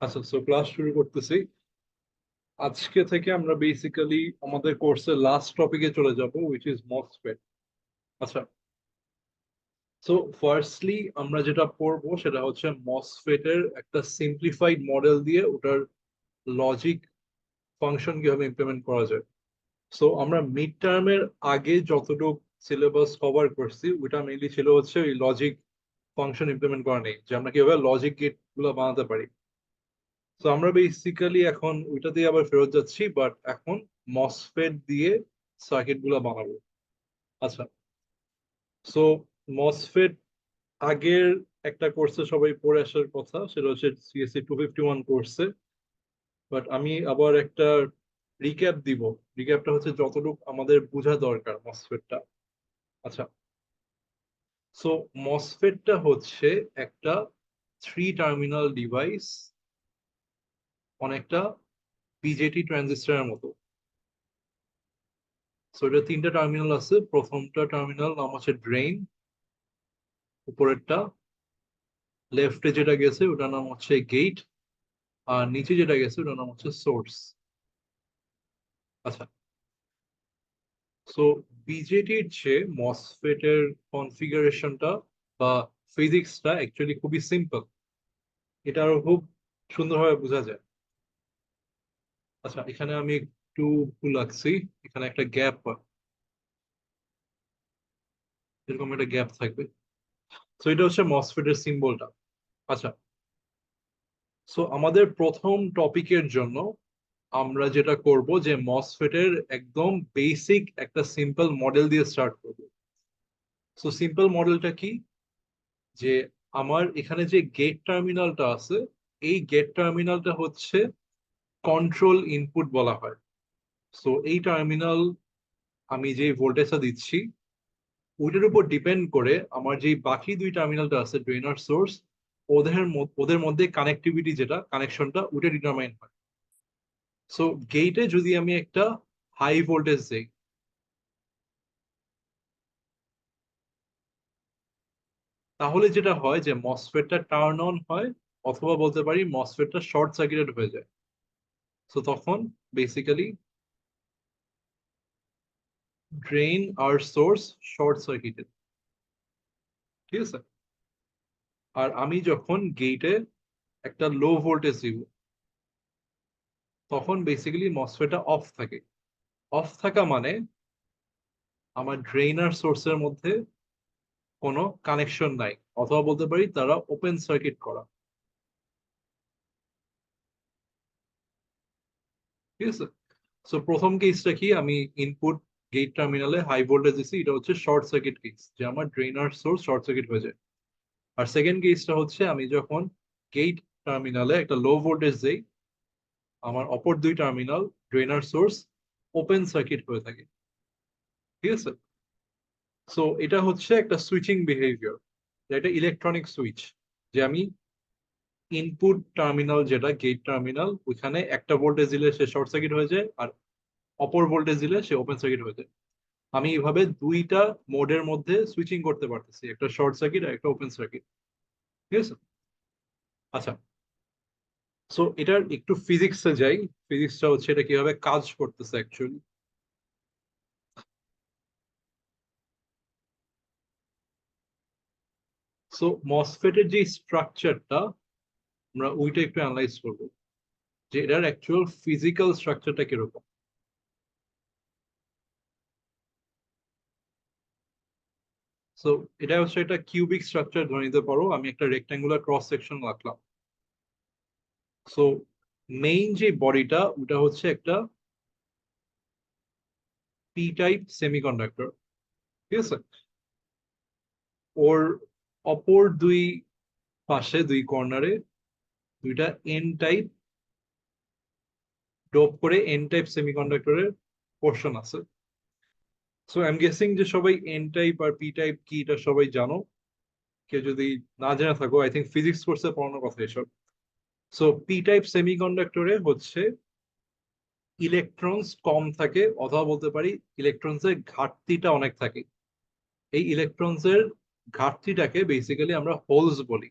আচ্ছা, so class শুরু করতেছি। আজকে থেকে আমরা বেসিক্যালি আমাদের কোর্সের লাস্ট টপিকে চলে যাব, উইচ ইজ মসফেট। আচ্ছা, সো ফার্স্টলি আমরা যেটা পড়বো সেটা হচ্ছে মসফেটের একটা সিম্পলিফাইড মডেল দিয়ে ওটার লজিক ফাংশন কিভাবে ইমপ্লিমেন্ট করা যায়। সো আমরা মিড টার্মের আগে যতটুকু সিলেবাস কভার করছি ওটা মেইনলি ছিল হচ্ছে ওই লজিক ফাংশন ইমপ্লিমেন্ট করা নেই, যে আমরা কিভাবে লজিক গেট গুলো বানাতে পারি। তো আমরা বেসিক্যালি এখন ওইটা দিয়ে আবার ফেরত যাচ্ছি, বাট এখন মসফেট দিয়ে সার্কিট গুলা বানাবো। আচ্ছা, সো মসফেট আগের একটা কোর্সে সবাই পড়ে আসার কথা, সেটা হচ্ছে সিএসসি 251 কোর্সে। বাট আমি আবার একটা রিক্যাপ দিব। রিক্যাপটা হচ্ছে যতটুকু আমাদের বোঝা দরকার মসফেটটা। আচ্ছা, সো মসফেটটা হচ্ছে একটা থ্রি টার্মিনাল ডিভাইস, অনেকটা বিজেটি ট্রানজিস্টরের মতো। সো এটা তিনটা টার্মিনাল আছে। প্রথমটা টার্মিনাল নাম হচ্ছে ড্রেইন, উপরেরটা লেফটে যেটা গেছে ওটার নাম হচ্ছে গেট, আর নিচে যেটা গেছে ওটার নাম হচ্ছে সোর্স। আচ্ছা, সো বিজেটির যে মসফেটের কনফিগারেশনটা বা ফিজিক্সটা অ্যাকচুয়ালি খুবই সিম্পল, এটা আরো খুব সুন্দরভাবে বোঝা যায়। আচ্ছা, এখানে আমি একটু ভুল লাগছি, এখানে একটা গ্যাপ, এরকম একটা গ্যাপ থাকবে। তো এটা হচ্ছে মসফেটের সিম্বলটা। আচ্ছা, সো আমাদের প্রথম টপিকের জন্য আমরা যেটা করব যে মসফেটের একদম বেসিক একটা সিম্পল মডেল দিয়ে স্টার্ট করব। সো সিম্পল মডেলটা কি, যে আমার এখানে যে গেট টার্মিনালটা আছে, এই গেট টার্মিনালটা হচ্ছে কন্ট্রোল ইনপুট বলা হয়। সো এই টার্মিনাল আমি যে ভোল্টেজটা দিচ্ছি ওইটার উপর ডিপেন্ড করে আমার যে বাকি দুই টার্মিনালটা আছে ড্রেন আর সোর্স, ওদের মধ্যে কানেক্টিভিটি যেটা কানেকশনটা ওটা ডিটারমাইন হয়। সো গেটে যদি আমি একটা হাই ভোল্টেজ দেই, তাহলে যেটা হয় যে মসফেটটা টার্ন অন হয়, অথবা বলতে পারি মসফেটটা শর্ট সার্কিটেড হয়ে যায়। তো তখন বেসিক্যালি ড্রেন আর সোর্স শর্ট সার্কিটেড, ঠিক আছে। আর আমি যখন গেটে একটা লো ভোল্টেজ দিব, তখন বেসিক্যালি মসফেটটা অফ থাকে। অফ থাকা মানে আমার ড্রেন আর সোর্সের মধ্যে কোনো কানেকশন নাই, অথবা বলতে পারি তারা ওপেন সার্কিট করা, ঠিক আছে। সো প্রথম কেসটা কি, আমি ইনপুট গেট টার্মিনালে হাই ভোল্টেজ দিচ্ছি, এটা হচ্ছে শর্ট সার্কিট কেস, যে আমার ড্রেন আর সোর্স শর্ট সার্কিট হয়ে যায়। আর সেকেন্ড কেসটা হচ্ছে আমি যখন গেট টার্মিনালে একটা লো ভোল্টেজ দেই, আমার অপর দুই টার্মিনাল ড্রেন আর সোর্স ওপেন সার্কিট হয়ে থাকে, ঠিক আছে। সো এটা হচ্ছে একটা সুইচিং বিহেভিয়ার, এটা ইলেকট্রনিক সুইচ, যে আমি ইনপুট টার্মিনাল যেটা গেট টার্মিনাল ওইখানে একটা ভোল্টেজ দিলে সে শর্ট সার্কিট হয়ে যায়, আর অপর ভোল্টেজ দিলে সে ওপেন সার্কিট হয়ে যায়। আমি এইভাবে দুইটা মোডের মধ্যে সুইচিং করতে পারতেছি, একটা শর্ট সার্কিট আর একটা ওপেন সার্কিট, ঠিক আছে। আচ্ছা, সো এটার একটু ফিজিক্সে যাই। ফিজিক্সটা হচ্ছে এটা কিভাবে কাজ করতেছে অ্যাকচুয়ালি। সো মসফেটের যে স্ট্রাকচারটা, আমরা ওইটা একটু অ্যানালাইজ করবো, যে এটার অ্যাকচুয়াল ফিজিক্যাল স্ট্রাকচারটা কিরকম। সো এটা হচ্ছে একটা কিউবিক স্ট্রাকচার ধরে নিতে পারো, আমি একটা রেক্ট্যাঙ্গুলার ক্রস সেকশন রাখলাম। সো মেইন যে বডিটা ওটা হচ্ছে একটা পি টাইপ সেমিকন্ডাক্টর, ঠিক আছে। ওর অপর দুই পাশে দুই কর্নারে দুইটা এন টাইপ ডোপ করে এন টাইপ সেমিকন্ডাক্টরের পোর্শন আছে। সো আই এম গেসিং যে সবাই এন টাইপ আর পি টাইপ কি এটা সবাই জানো। কেউ যদি না জেনে থাকো, আই থিঙ্ক ফিজিক্স কোর্সে পড়ানোর কথা এসব। সো পি টাইপ সেমিকন্ডাক্টরে হচ্ছে ইলেকট্রনস কম থাকে, অথবা বলতে পারি ইলেকট্রনস এর ঘাটতিটা অনেক থাকে। এই ইলেকট্রনস এর ঘাটতিটাকে বেসিক্যালি আমরা হোলস বলি।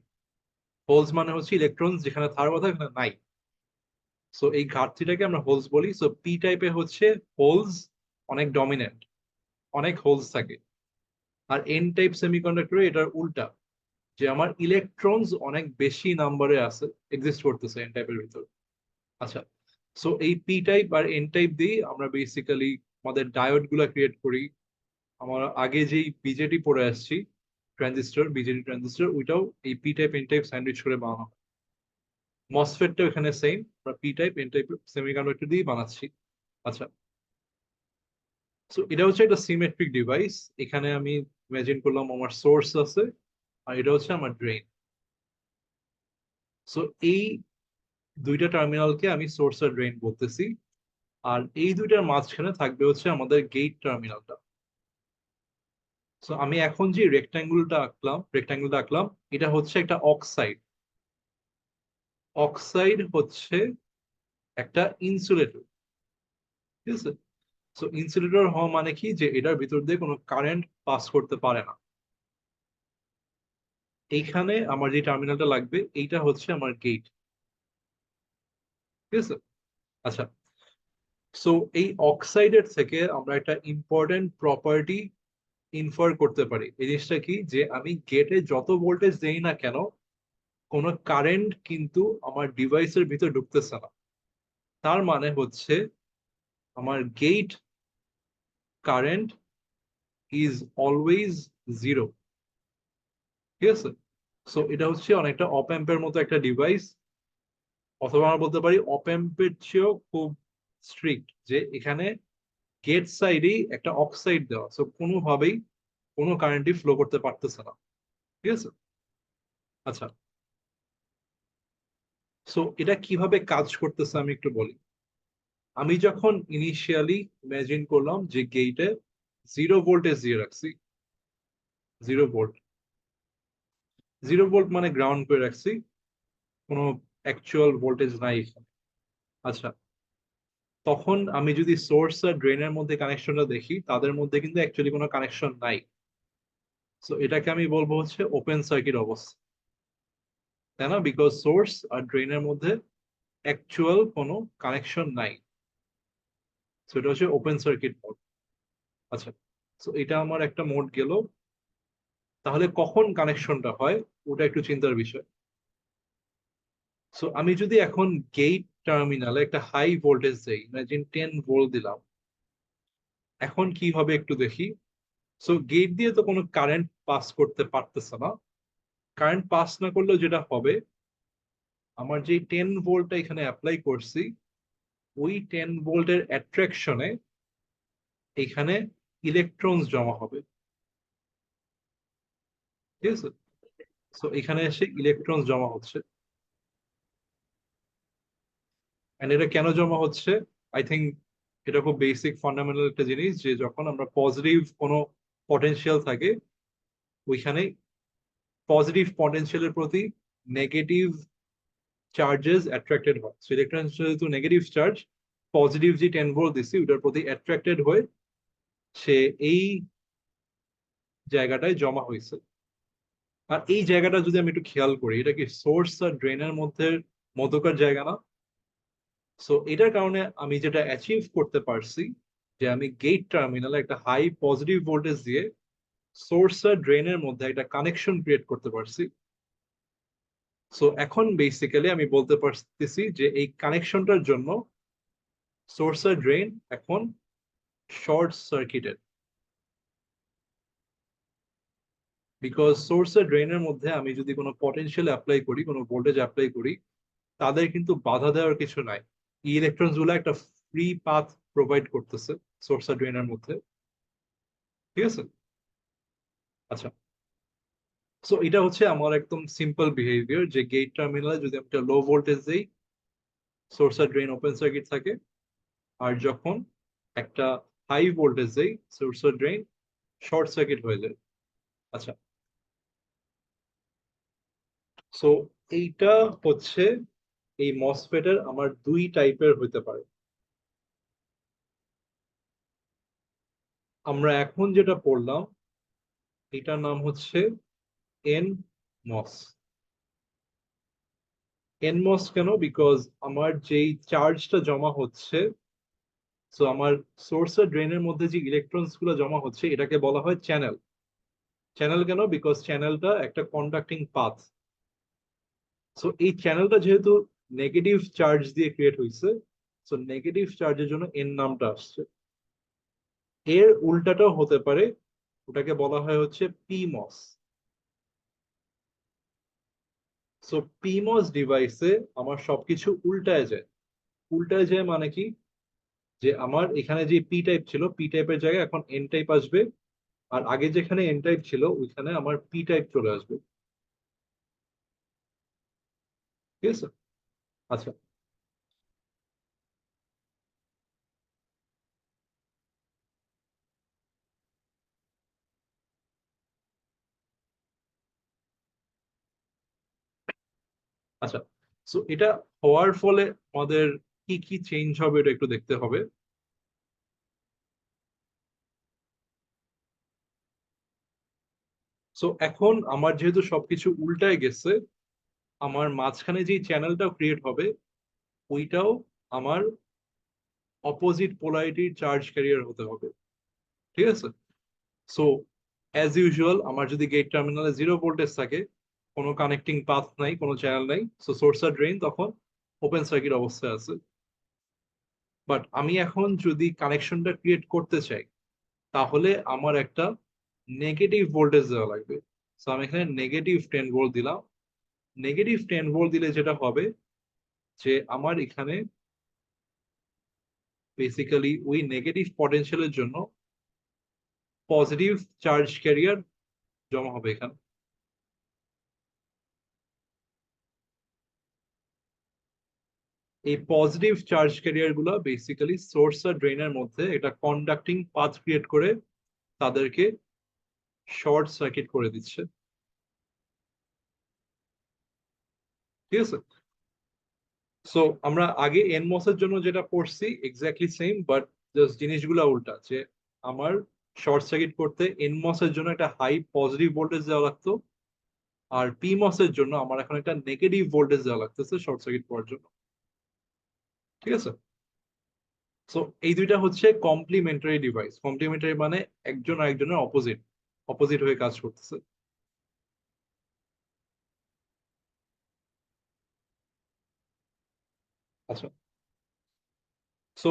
হোলস মানে হচ্ছে ইলেকট্রন যেখানে থাকার কথা এখানে নাই। সো এই ঘাটতিটাকে আমরা হোলস বলি। সো পি টাইপে হচ্ছে হোলস অনেক ডমিনেন্ট, অনেক হোলস থাকে। আর এন টাইপ সেমিকন্ডাক্টরে এটার উল্টা, যে আমার ইলেকট্রনস অনেক বেশি নাম্বারে আছে, এক্সিস্ট করতেছে এন টাইপের ভিতর। আচ্ছা, সো এই পি টাইপ আর এন টাইপ দিয়ে আমরা বেসিক্যালি আমাদের ডায়োড গুলা ক্রিয়েট করি। আমার আগে যেই বিজেটি পড়ে আসছি, ট্রানজিস্টর, বিজেটি ট্রানজিস্টর, ওইটাও এই P type N type sandwich করে বানানো হয়। মসফেটটা এখানে সেম, আমরা P type N type semiconductor দিয়ে বানাচ্ছি। আচ্ছা, সো এটা হচ্ছে একটা সিমেট্রিক ডিভাইস। এখানে আমি ইমাজিন করলাম আমার সোর্স আছে, আর এটা হচ্ছে আমার ড্রেন। সো এই দুইটা টার্মিনালকে আমি সোর্স আর ড্রেন বলতেছি। আর এই দুইটার মাঝখানে থাকবে হচ্ছে আমাদের গেট টার্মিনালটা। সো আমি এখন যে রেক্টাঙ্গুলটা আঁকলাম, এটা হচ্ছে একটা অক্সাইড। অক্সাইড হচ্ছে একটা ইনসুলেটর, ঠিক আছে? সো ইনসুলেটর হওয়া মানে কি, যে এটার ভিতর দিয়ে কোনো কারেন্ট পাস করতে পারে না। এইখানে আমার যে টার্মিনালটা লাগবে, এইটা হচ্ছে আমার গেট, ঠিক আছে? আচ্ছা, সো এই অক্সাইডের থেকে আমরা একটা ইম্পর্টেন্ট প্রপার্টি ইনফার করতে পারি। এই জিনিসটা কি, যে আমি গেটে যত ভোল্টেজ দেই না কেন, কোনো কারেন্ট কিন্তু আমার ডিভাইসের ভিতর ঢুকতেছে না। তার মানে হচ্ছে আমার gate current is always zero, ঠিক আছে? সো এটা হচ্ছে অনেকটা অপ অ্যাম্পের মতো একটা ডিভাইস, অথবা আমরা বলতে পারি অপ অ্যাম্পের চেয়েও খুব স্ট্রিক্ট, যে এখানে গেট সাইডেই একটা অক্সাইড দেওয়া, সো কোনোভাবেই কোনো কারেন্টই ফ্লো করতে পারতেছে না, ঠিক আছে? আচ্ছা, সো এটা কিভাবে কাজ করতেছে আমি একটু বলি। আমি যখন ইনিশিয়ালি ইমাজিন করলাম যে গেটে 0 ভোল্টেজ দিয়ে রাখছি, 0 ভোল্ট, 0 ভোল্ট মানে গ্রাউন্ড করে রাখছি, কোনো অ্যাকচুয়াল ভোল্টেজ নাই এখানে। আচ্ছা, তখন আমি যদি সোর্স আর ড্রেনের মধ্যে কানেকশনটা দেখি, তাদের মধ্যে কিন্তু অ্যাকচুয়ালি কোনো কানেকশন নাই। সো এটাকে আমি বলবো হচ্ছে ওপেন সার্কিট অবস্থা, তাই না? বিকজ সোর্স আর ড্রেনের মধ্যে অ্যাকচুয়াল কোনো কানেকশন নাই। সো এটা হচ্ছে ওপেন সার্কিট মোড। আচ্ছা, সো এটা আমার একটা মোড গেল। তাহলে কখন কানেকশনটা হয়, ওটা একটু চিন্তার বিষয়। সো আমি যদি এখন গেট টার্মিনালে একটা হাই ভোল্টেজ দেই, ইমাজিন 10 ভোল্ট দিলাম, এখন কি হবে একটু দেখি। সো গেট দিয়ে তো কোনো কারেন্ট পাস করতে পারতেছে না। কারেন্ট পাস না করলেও যেটা হবে, আমার যে 10 ভোল্টটা এখানে অ্যাপ্লাই করছি, ওই 10 ভোল্টের অ্যাট্রাকশনে এখানে ইলেকট্রনস জমা হবে, ঠিক আছে? সো এখানে এসে ইলেকট্রনস জমা হচ্ছে। এন্ড এটা কেন জমা হচ্ছে, আই থিঙ্ক এটা খুব বেসিক ফান্ডামেন্টাল একটা জিনিস, যে যখন আমরা পজিটিভ কোনো পটেনশিয়াল থাকে, ওইখানে পজিটিভ পটেনশিয়ালের প্রতি নেগেটিভ চার্জেস অ্যাট্রাক্টেড হয়। সো ইলেকট্রন যেহেতু নেগেটিভ চার্জ, পজিটিভ যে 10 ভোল্ট দিচ্ছি ওটার প্রতি অ্যাট্রাক্টেড হয়ে সে এই জায়গাটায় জমা হয়েছে। আর এই জায়গাটা যদি আমি একটু খেয়াল করি, এটা কি সোর্স আর ড্রেনের মধ্যে মধ্যকার জায়গা না? সো এটার কারণে আমি যেটা অ্যাচিভ করতে পারছি, যে আমি গেট টার্মিনালে একটা হাই পজিটিভ ভোল্টেজ দিয়ে সোর্স আর ড্রেনের মধ্যে একটা কানেকশন ক্রিয়েট করতে পারছি। সো এখন বেসিক্যালি আমি বলতে পারতেছি যে এই কানেকশনটার জন্য সোর্স আর ড্রেন এখন শর্ট সার্কিটেড। বিকজ সোর্স আর ড্রেনের মধ্যে আমি যদি কোনো পটেনশিয়াল অ্যাপ্লাই করি, কোনো ভোল্টেজ অ্যাপ্লাই করি, তাদের কিন্তু বাধা দেওয়ার কিছু নাই। ইলেকট্রনস গুলো একটা ফ্রি পাথ প্রোভাইড করতেছে সোর্স আর ড্রেনের মধ্যে, ঠিক আছে? আচ্ছা, সো এটা হচ্ছে আমার একদম সিম্পল বিহেভিয়ার, যে গেট টার্মিনালে যদি আমি একটা লো ভোল্টেজ দিই, সোর্স আর ড্রেন ওপেন সার্কিট থাকে। আর যখন একটা হাই ভোল্টেজ দেই, সোর্স আর ড্রেন শর্ট সার্কিট হয়ে যায়। আচ্ছা, সো এইটা হচ্ছে এই মসফেটের আমার দুই টাইপের হতে পারে। আমরা এখন যেটা পড়লাম, এটার নাম হচ্ছে এন মস। এনমস কেন? বিকজ আমার যেই চার্জটা জমা হচ্ছে, সো আমার সোর্স আর ড্রেনের মধ্যে যে ইলেকট্রনস গুলো জমা হচ্ছে এটাকে বলা হয় চ্যানেল। চ্যানেল কেন? বিকজ চ্যানেলটা একটা কন্ডাক্টিং পাথ। সো এই চ্যানেলটা যেহেতু নেগেটিভ চার্জ দিয়ে ক্রিয়েট হয়েছে, সো নেগেটিভ চার্জের জন্য এন নামটা আসছে। এর উল্টাটাও হতে পারে, ওটাকে বলা হয় হচ্ছে পিমস। সো পিমস ডিভাইসে আমার সবকিছু উল্টায় যায়। উল্টায় যায় মানে কি? যে আমার এখানে যে পি টাইপ ছিল, পি টাইপের জায়গায় এখন এন টাইপ আসবে, আর আগে যেখানে এন টাইপ ছিল ওইখানে আমার পি টাইপ চলে আসবে। ঠিক আছে? আচ্ছা। আচ্ছা, সো এটা হওয়ার ফলে আমাদের কি কি চেঞ্জ হবে এটা একটু দেখতে হবে। সো এখন আমার যেহেতু সবকিছু উল্টায় গেছে, আমার মাঝখানে যে চ্যানেলটাও ক্রিয়েট হবে ওইটাও আমার অপোজিট পোলারিটির চার্জ ক্যারিয়ার হতে হবে। ঠিক আছে? সো অ্যাজ ইউজুয়াল আমার যদি গেট টার্মিনালে 0 ভোল্টেজ থাকে, কোনো কানেক্টিং পাথ নাই, কোনো চ্যানেল নাই, সো সোর্স আর ড্রেন তখন ওপেন সার্কিট অবস্থায় আছে। বাট আমি এখন যদি কানেকশনটা ক্রিয়েট করতে চাই, তাহলে আমার একটা নেগেটিভ ভোল্টেজ দেওয়া লাগবে। সো আমি এখানে -10 ভোল্ট দিলাম। -10 ভোল্ট দিলে যেটা হবে যে আমার এখানে বেসিক্যালি ওই নেগেটিভ পটেনশিয়ালের জন্য পজিটিভ চার্জ ক্যারিয়ার জমা হবে এখানে। এই পজিটিভ চার্জ ক্যারিয়ার গুলো বেসিক্যালি সোর্স আর ড্রেনের মধ্যে এটা কন্ডাক্টিং পাথ ক্রিয়েট করে তাদেরকে শর্ট সার্কিট করে দিচ্ছে। ঠিক আছে? সো আমরা আগে এনমস এর জন্য যেটা পড়ছি এক্স্যাক্টলি সেম, বাট জাস্ট জিনিসগুলো উল্টা। যে আমার শর্ট সার্কিট করতে এনমস এর জন্য একটা হাই পজিটিভ ভোল্টেজ দেওয়া লাগতো, আর পিমস এর জন্য আমার এখন একটা নেগেটিভ ভোল্টেজ দেওয়া লাগতেছে শর্ট সার্কিট করার জন্য। ঠিক আছে? সো এই দুইটা হচ্ছে কমপ্লিমেন্টারি ডিভাইস। কমপ্লিমেন্টারি মানে একজন আরেকজনের অপোজিট, অপোজিট হয়ে কাজ করতেছে। আচ্ছা, সো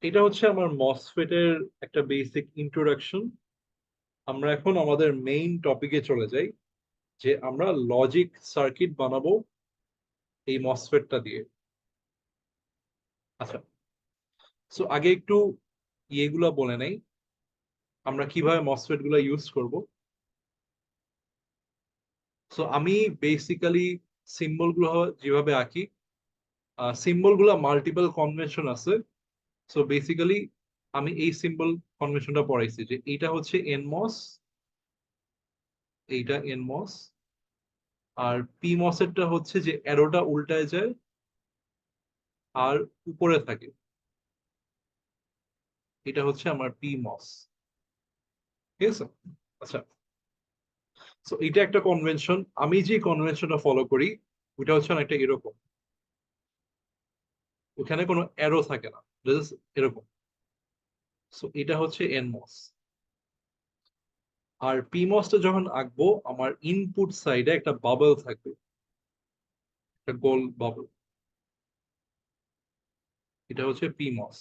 এটা হচ্ছে আমার মসফেট এর একটা বেসিক ইন্ট্রোডাকশন। আমরা এখন আমাদের মেইন টপিকে চলে যাই, যে আমরা লজিক সার্কিট বানাবো এই মসফেটটা দিয়ে। আচ্ছা, সো আগে একটু ইয়েগুলা বলে নেই, আমরা কিভাবে মসফেট গুলা ইউজ করব। সো আমি বেসিক্যালি সিম্বল গুলো যেভাবে আঁকি, সিম্বল গুলা মাল্টিপল কনভেনশন আছে। সো বেসিক্যালি আমি এই সিম্বল কনভেনশনটা পড়াইছি, যে এইটা হচ্ছে এনমস, এইটা এনমস, আর পিমস এরটা হচ্ছে যে অ্যারোটা উল্টায় যায় আর উপরে থাকে, এটা হচ্ছে আমার পিমস। ঠিক আছে? আচ্ছা, সো এটা একটা কনভেনশন। আমি যে কনভেনশনটা ফলো করি ওইটা হচ্ছে অনেকটা এরকম, ওখানে কোনো অ্যারো থাকে না, জাস্ট এরকম। সো এটা হচ্ছে এনমস। আর পিমসটা যখন আঁকবো আমার ইনপুট সাইডে একটা বাবল থাকবে, একটা গোল বাবল, এটা হচ্ছে পিমস।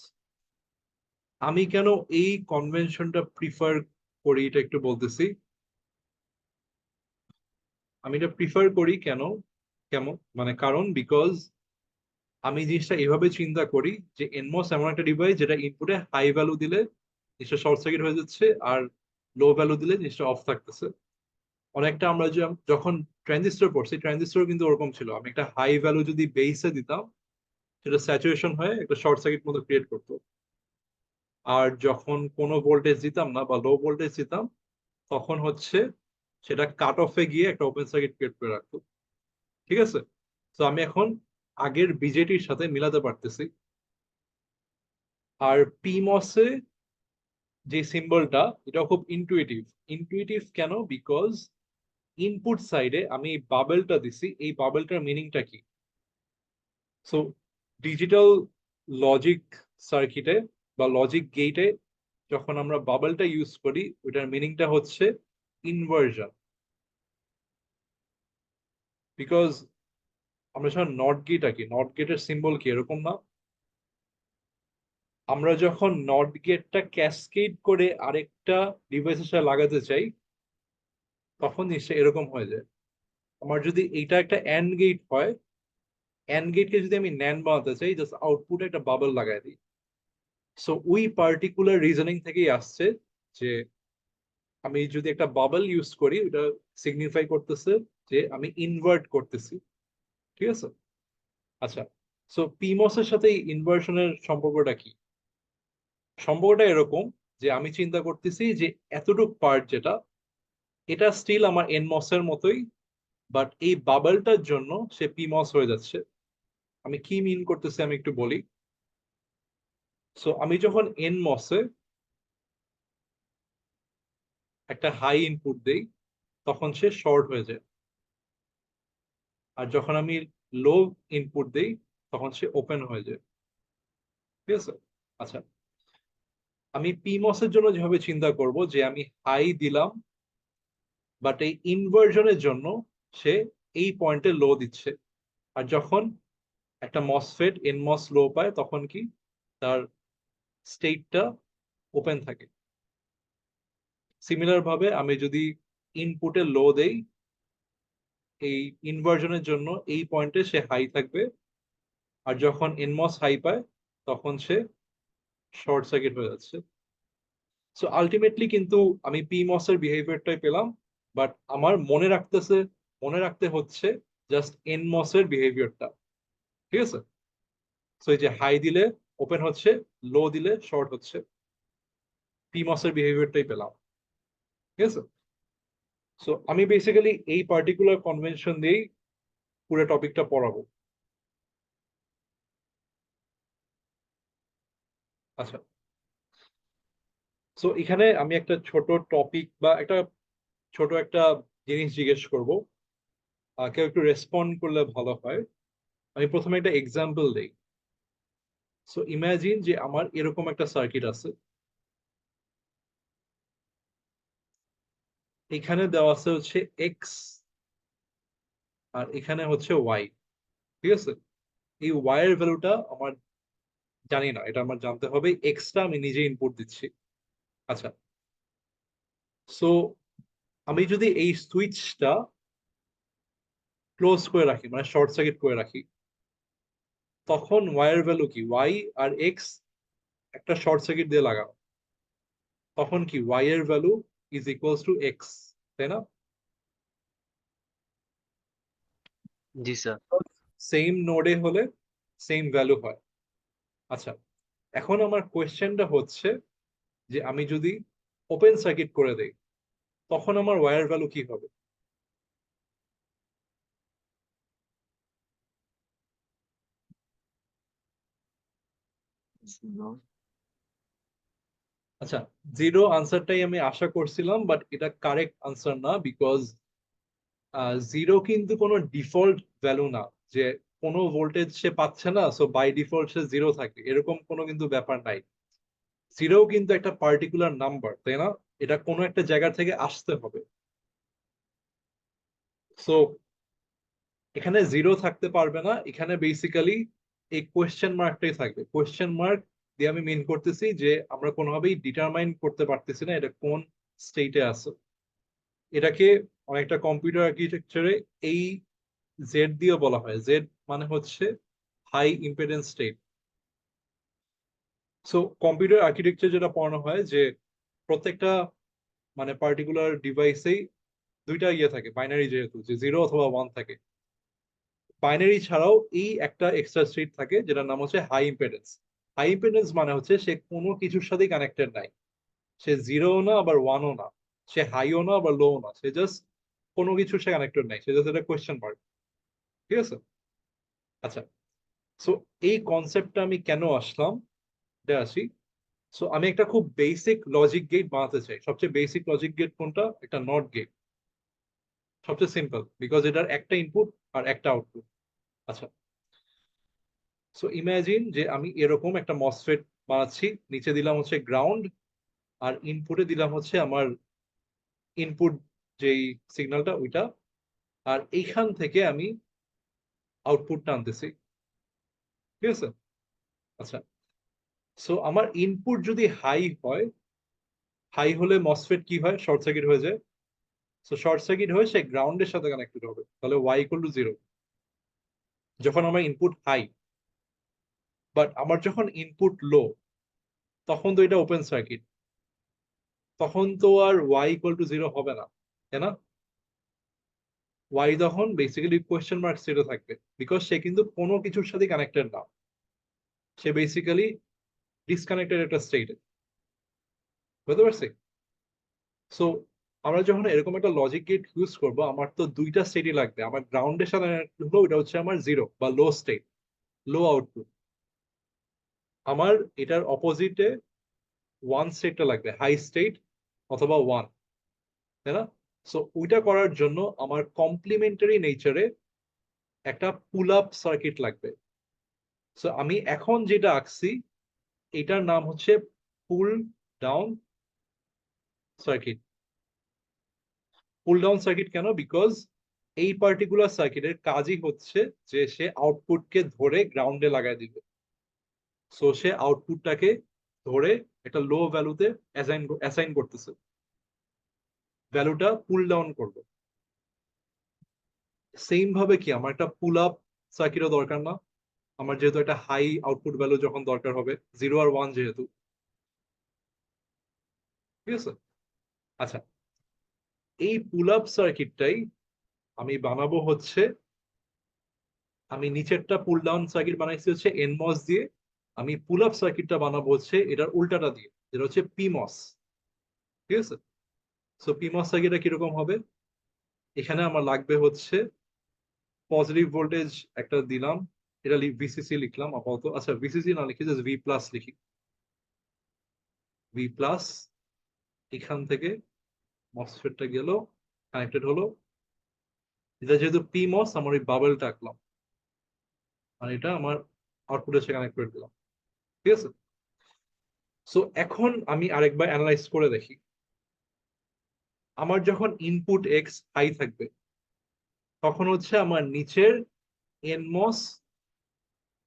আমি কেন এই কনভেনশনটা প্রিফার করি এটা একটু বলতেছি। আমি এটা প্রিফার করি কেন, কেমন মানে কারণ বিকজ আমি জিনিসটা এভাবে চিন্তা করি যে এনমস এমন একটা ডিভাইস যেটা ইনপুটে হাই ভ্যালু দিলে জিনিসটা শর্ট সার্কিট হয়ে যাচ্ছে, আর লো ভ্যালু দিলে জিনিসটা অফ থাকতেছে। অনেকটা আমরা যখন ট্রানজিস্টর পড়ছি, ট্রানজিস্টর কিন্তু ওরকম ছিল। আমি একটা হাই ভ্যালু যদি বেসে দিতাম, সেটা স্যাচুরেশন হয়ে একটা শর্ট সার্কিট মতো ক্রিয়েট করতো। আর যখন কোনো ভোল্টেজ দিতাম না বা লো ভোল্টেজ দিতাম, তখন হচ্ছে সেটা কাট অফে গিয়ে একটা ওপেন সার্কিট ক্রিয়েট করে রাখতো। ঠিক আছে? তো আমি এখন আগের বিজেটির সাথে মিলাতে পারতেছি। আর পিমসে যে সিম্বলটা, এটা খুব ইনটুইটিভ। ইনটুইটিভ কেন? বিকজ ইনপুট সাইডে আমি বাবেলটা দিছি, এই বাবেলটার মিনিংটা কি? সো ডিজিটাল লজিক সার্কিটে বা লজিক গেটে যখন আমরা বাবলটা ইউজ করি, ওটার মিনিংটা হচ্ছে ইনভার্জন। বিকজ আমরা যখন নট গেট আঁকি, নট গেটের সিম্বল কি এরকম না? আমরা যখন নট গেটটা ক্যাসকেড করে আরেকটা ডিভাইসের সাথে লাগাতে চাই, তখন জিনিসটা এরকম হয়ে যায়। আমার যদি এইটা একটা অ্যান্ড গেট হয়, অ্যান্ড গেটকে যদি আমি ন্যান্ড বানাতে চাই, জাস্ট আউটপুটে একটা বাবল লাগাই দিই। সো ওই পার্টিকুলার রিজনিং থেকেই আসছে যে আমি যদি একটা বাবল ইউজ করি, ওটা সিগনিফাই করতেছে যে আমি ইনভার্ট করতেছি। ঠিক আছে? আচ্ছা, সো পিমস এর সাথে ইনভার্সনের সম্পর্কটা কি? সম্পর্কটা এরকম যে আমি চিন্তা করতেছি যে এতটুক পার্ট যেটা, এটা স্টিল আমার এনমস এর মতোই, বাট এই বাবলটার জন্য সে পিমস হয়ে যাচ্ছে। আমি কি মিন করতেছি আমি একটু বলি। সো আমি যখন এনমসে একটা হাই ইনপুট দেই, তখন সে শর্ট হয়ে যায়। আর যখন আমি লো ইনপুট দেই, তখন সে ওপেন হয়ে যায়। ঠিক আছে? আচ্ছা, আমি পিমস এর জন্য যেভাবে চিন্তা করব যে আমি হাই দিলাম, বাট এই ইনভার্জনের জন্য সে এই পয়েন্টে লো দিচ্ছে। আর যখন একটা মসফেট এনমস লো পায়, তখন কি তার স্টেটটা ওপেন থাকে। সিমিলার ভাবে আমি যদি ইনপুটে লো দেই, এই ইনভার্জনের জন্য এই পয়েন্টে সে হাই থাকবে। আর যখন এনমস হাই পায়, তখন সে শর্ট সার্কিট হয়ে যাচ্ছে। সো আলটিমেটলি কিন্তু আমি পিমস এর বিহেভিয়ারটাই পেলাম, বাট আমার মনে রাখতে হচ্ছে জাস্ট এনমস এর বিহেভিয়ারটা। ঠিক আছে? সো এই যে হাই দিলে ওপেন হচ্ছে, লো দিলে শর্ট হচ্ছে, পিমস এর বিহেভিয়ারটাই পেলাম। ঠিক আছে? সো আমি বেসিক্যালি এই পার্টিকুলার কনভেনশন দিয়েই পুরো টপিকটা পড়াবো। আচ্ছা, সো এখানে আমি একটা ছোট টপিক বা একটা ছোট একটা জিনিস জিজ্ঞেস করব, কেউ একটু রেসপন্ড করলে ভালো হয়। আমি প্রথমে একটা এক্সাম্পল দেই। সো ইমাজিন যে আমার এরকম একটা সার্কিট আছে, এখানে দেওয়া আছে হচ্ছে এক্স, আর এখানে হচ্ছে ওয়াই। ঠিক আছে? এই ওয়াই এর ভ্যালুটা আমার জানি না, এটা আমার জানতে হবে। এক্সটা আমি নিজে ইনপুট দিচ্ছি। আচ্ছা, সো আমি যদি এই সুইচটা ক্লোজ করে রাখি, মানে শর্ট সার্কিট করে রাখি, তখন ওয়াই এর ভ্যালু কি? ওয়াই আর এক্স একটা শর্ট সার্কিট দিয়ে লাগানো, তখন কি ওয়াই এর value is equals to x, তাই না? জি স্যার। সেম নোডে হলে সেম ভ্যালু হয়। আচ্ছা, এখন আমার কোয়েশ্চেনটা হচ্ছে যে আমি যদি ওপেন সার্কিট করে দেই, তখন আমার ওয়াই ভ্যালু কি হবে? আচ্ছা, জিরো আনসারটাই আমি আশা করছিলাম, বাট এটা কারেক্ট আনসার না। বিকজ জিরো কিন্তু কোনো ডিফল্ট ভ্যালু না, যে কোনো ভোল্টেজ সে পাচ্ছে না সো বাই ডিফল্ট সে জিরো থাকে, এরকম কোনো কিন্তু ব্যাপার নাই। জিরো কিন্তু একটা পার্টিকুলার নাম্বার, তাই না? এটা কোনো একটা জায়গা থেকে আসতে হবে। সো এখানে জিরো থাকতে পারবে না, এখানে বেসিক্যালি এই কোয়েশ্চেন মার্কটাই থাকবে। কোয়েশ্চেন মার্ক দিয়ে আমি মিন করতেছি যে আমরা কোনোভাবেই ডিটারমাইন করতে পারতেছি না এটা কোন স্টেটে আছে। এটাকে অনেকটা কম্পিউটার আর্কিটেকচারে এই জেড দিয়ে বলা হয়। জেড মানে হচ্ছে high impedance state. So computer architecture যেটা পড়ানো হয় যে প্রত্যেকটা মানে পার্টিকুলার ডিভাইসেই দুইটা ইয়ে থাকে, বাইনারি, যেহেতু যে জিরো অথবা ওয়ান থাকে। বাইনারি ছাড়াও এই একটা এক্সট্রা স্টেট থাকে যেটার নাম হচ্ছে হাই ইম্পিডেন্স। হাই ইম্পিডেন্স মানে হচ্ছে সে কোনো কিছুর সাথেই কানেক্টেড নাই। সে জিরো না আবার ওয়ানও না, সে হাইও না আবার লো না, সে জাস্ট কোনো কিছুর সাথে কানেক্টেড নাই, সে জাস্ট একটা কোয়েশ্চেন মার্ক। ঠিক আছে? আচ্ছা, সো এই কনসেপ্টটা আমি কেন আসলাম এটা আসি। সো আমি একটা খুব বেসিক লজিক গেট বানাতে চাই। সবচেয়ে বেসিক লজিক গেট কোনটা? একটা নট গেট। সবচেয়ে সিম্পল, বিকজ এটার একটা ইনপুট আর একটা আউটপুট। আচ্ছা, সো ইমাজিন যে আমি এরকম একটা মসফেট বানাচ্ছি, নিচে দিলাম হচ্ছে গ্রাউন্ড আর ইনপুটে দিলাম হচ্ছে আমার ইনপুট যেই সিগন্যালটা ওইটা, আর এইখান থেকে আমি আউটপুটটা আনতেছি। ঠিক আছে? আচ্ছা, সো আমার ইনপুট যদি হাই হয়, হাই হলে মসফেট কি হয়, শর্ট সার্কিট হয়ে যায়। সো শর্ট সার্কিট হয়ে সে গ্রাউন্ডের সাথে কানেক্টেড হবে, তাহলে ওয়াই ইকুয়াল টু জিরো যখন আমার ইনপুট হাই। বাট আমার যখন ইনপুট লো, তখন তো এটা ওপেন সার্কিট, তখন তো আর ওয়াই ইকুয়াল টু জিরো হবে না, তাই না? ওয়াই তখন বেসিক্যালি কোয়েশ্চেন মার্ক স্টেটে থাকবে, বিকজ সে কিন্তু কোনো কিছুর সাথে কানেক্টেড না, সে বেসিক্যালি ডিসকানেক্টেড একটা স্টেটে। বুঝতে পারছি? সো আমরা যখন এরকম একটা লজিক গেট ইউজ করব, আমার তো দুইটা স্টেটই লাগবে। আমার গ্রাউন্ডের সাথে হলো ওটা হচ্ছে আমার জিরো বা লো স্টেট, লো আউটপুট। আমার এটার অপোজিটে ওয়ান স্টেটটা লাগবে, হাই স্টেট অথবা ওয়ান, তাই না? সো ওইটা করার জন্য আমার কমপ্লিমেন্টারি নেচারে একটা পুল আপ সার্কিট লাগবে। সো আমি এখন যেটা আঁকছি এটার নাম হচ্ছে পুল ডাউন সার্কিট। পুল ডাউন সার্কিট কেন? বিকজ এই পার্টিকুলার সার্কিটের কাজই হচ্ছে যে সে আউটপুটকে ধরে গ্রাউন্ডে লাগাই দিবে। সো সে আউটপুটটাকে ধরে একটা লো ভ্যালুতে অ্যাসাইন করতেছে, ভ্যালুটা পুল ডাউন করবে। সেম ভাবে কি আমার একটা পুল আপ সার্কিটও দরকার না? আমার যেহেতু একটা হাই আউটপুট ভ্যালু যখন দরকার হবে, জিরো আর ওয়ান যেহেতু। ঠিক আছে? আচ্ছা, এই পুল আপ সার্কিটটাই আমি বানাবো হচ্ছে, আমি নিচেরটা পুল ডাউন সার্কিট বানাইছি হচ্ছে এনমস দিয়ে, আমি পুল আপ সার্কিটটা বানাবো হচ্ছে এটার উল্টাটা দিয়ে, যেটা হচ্ছে পিমস। ঠিক আছে? সো পিমস সার্কিটটা কিরকম হবে? এখানে আমার লাগবে হচ্ছে পজিটিভ ভোল্টেজ একটা দিলাম, এটা ভিসিসি লিখলাম আপাতত। আচ্ছা, ভিসিসি না লিখি, জাস্ট ভি প্লাস লিখি। ভি প্লাস, এখান থেকে মসফেটটা গেল, কানেক্টেড হলো। এটা যেহেতু পিমস, আমার ওই বাবেলটা আঁকলাম, আর এটা আমার আউটপুটের সাথে কানেক্ট করে দিলাম। ঠিক আছে? সো এখন আমি আরেকবার অ্যানালাইজ করে দেখি। আমার যখন ইনপুট এক্স হাই থাকবে, তখন হচ্ছে আমার নিচের এনমস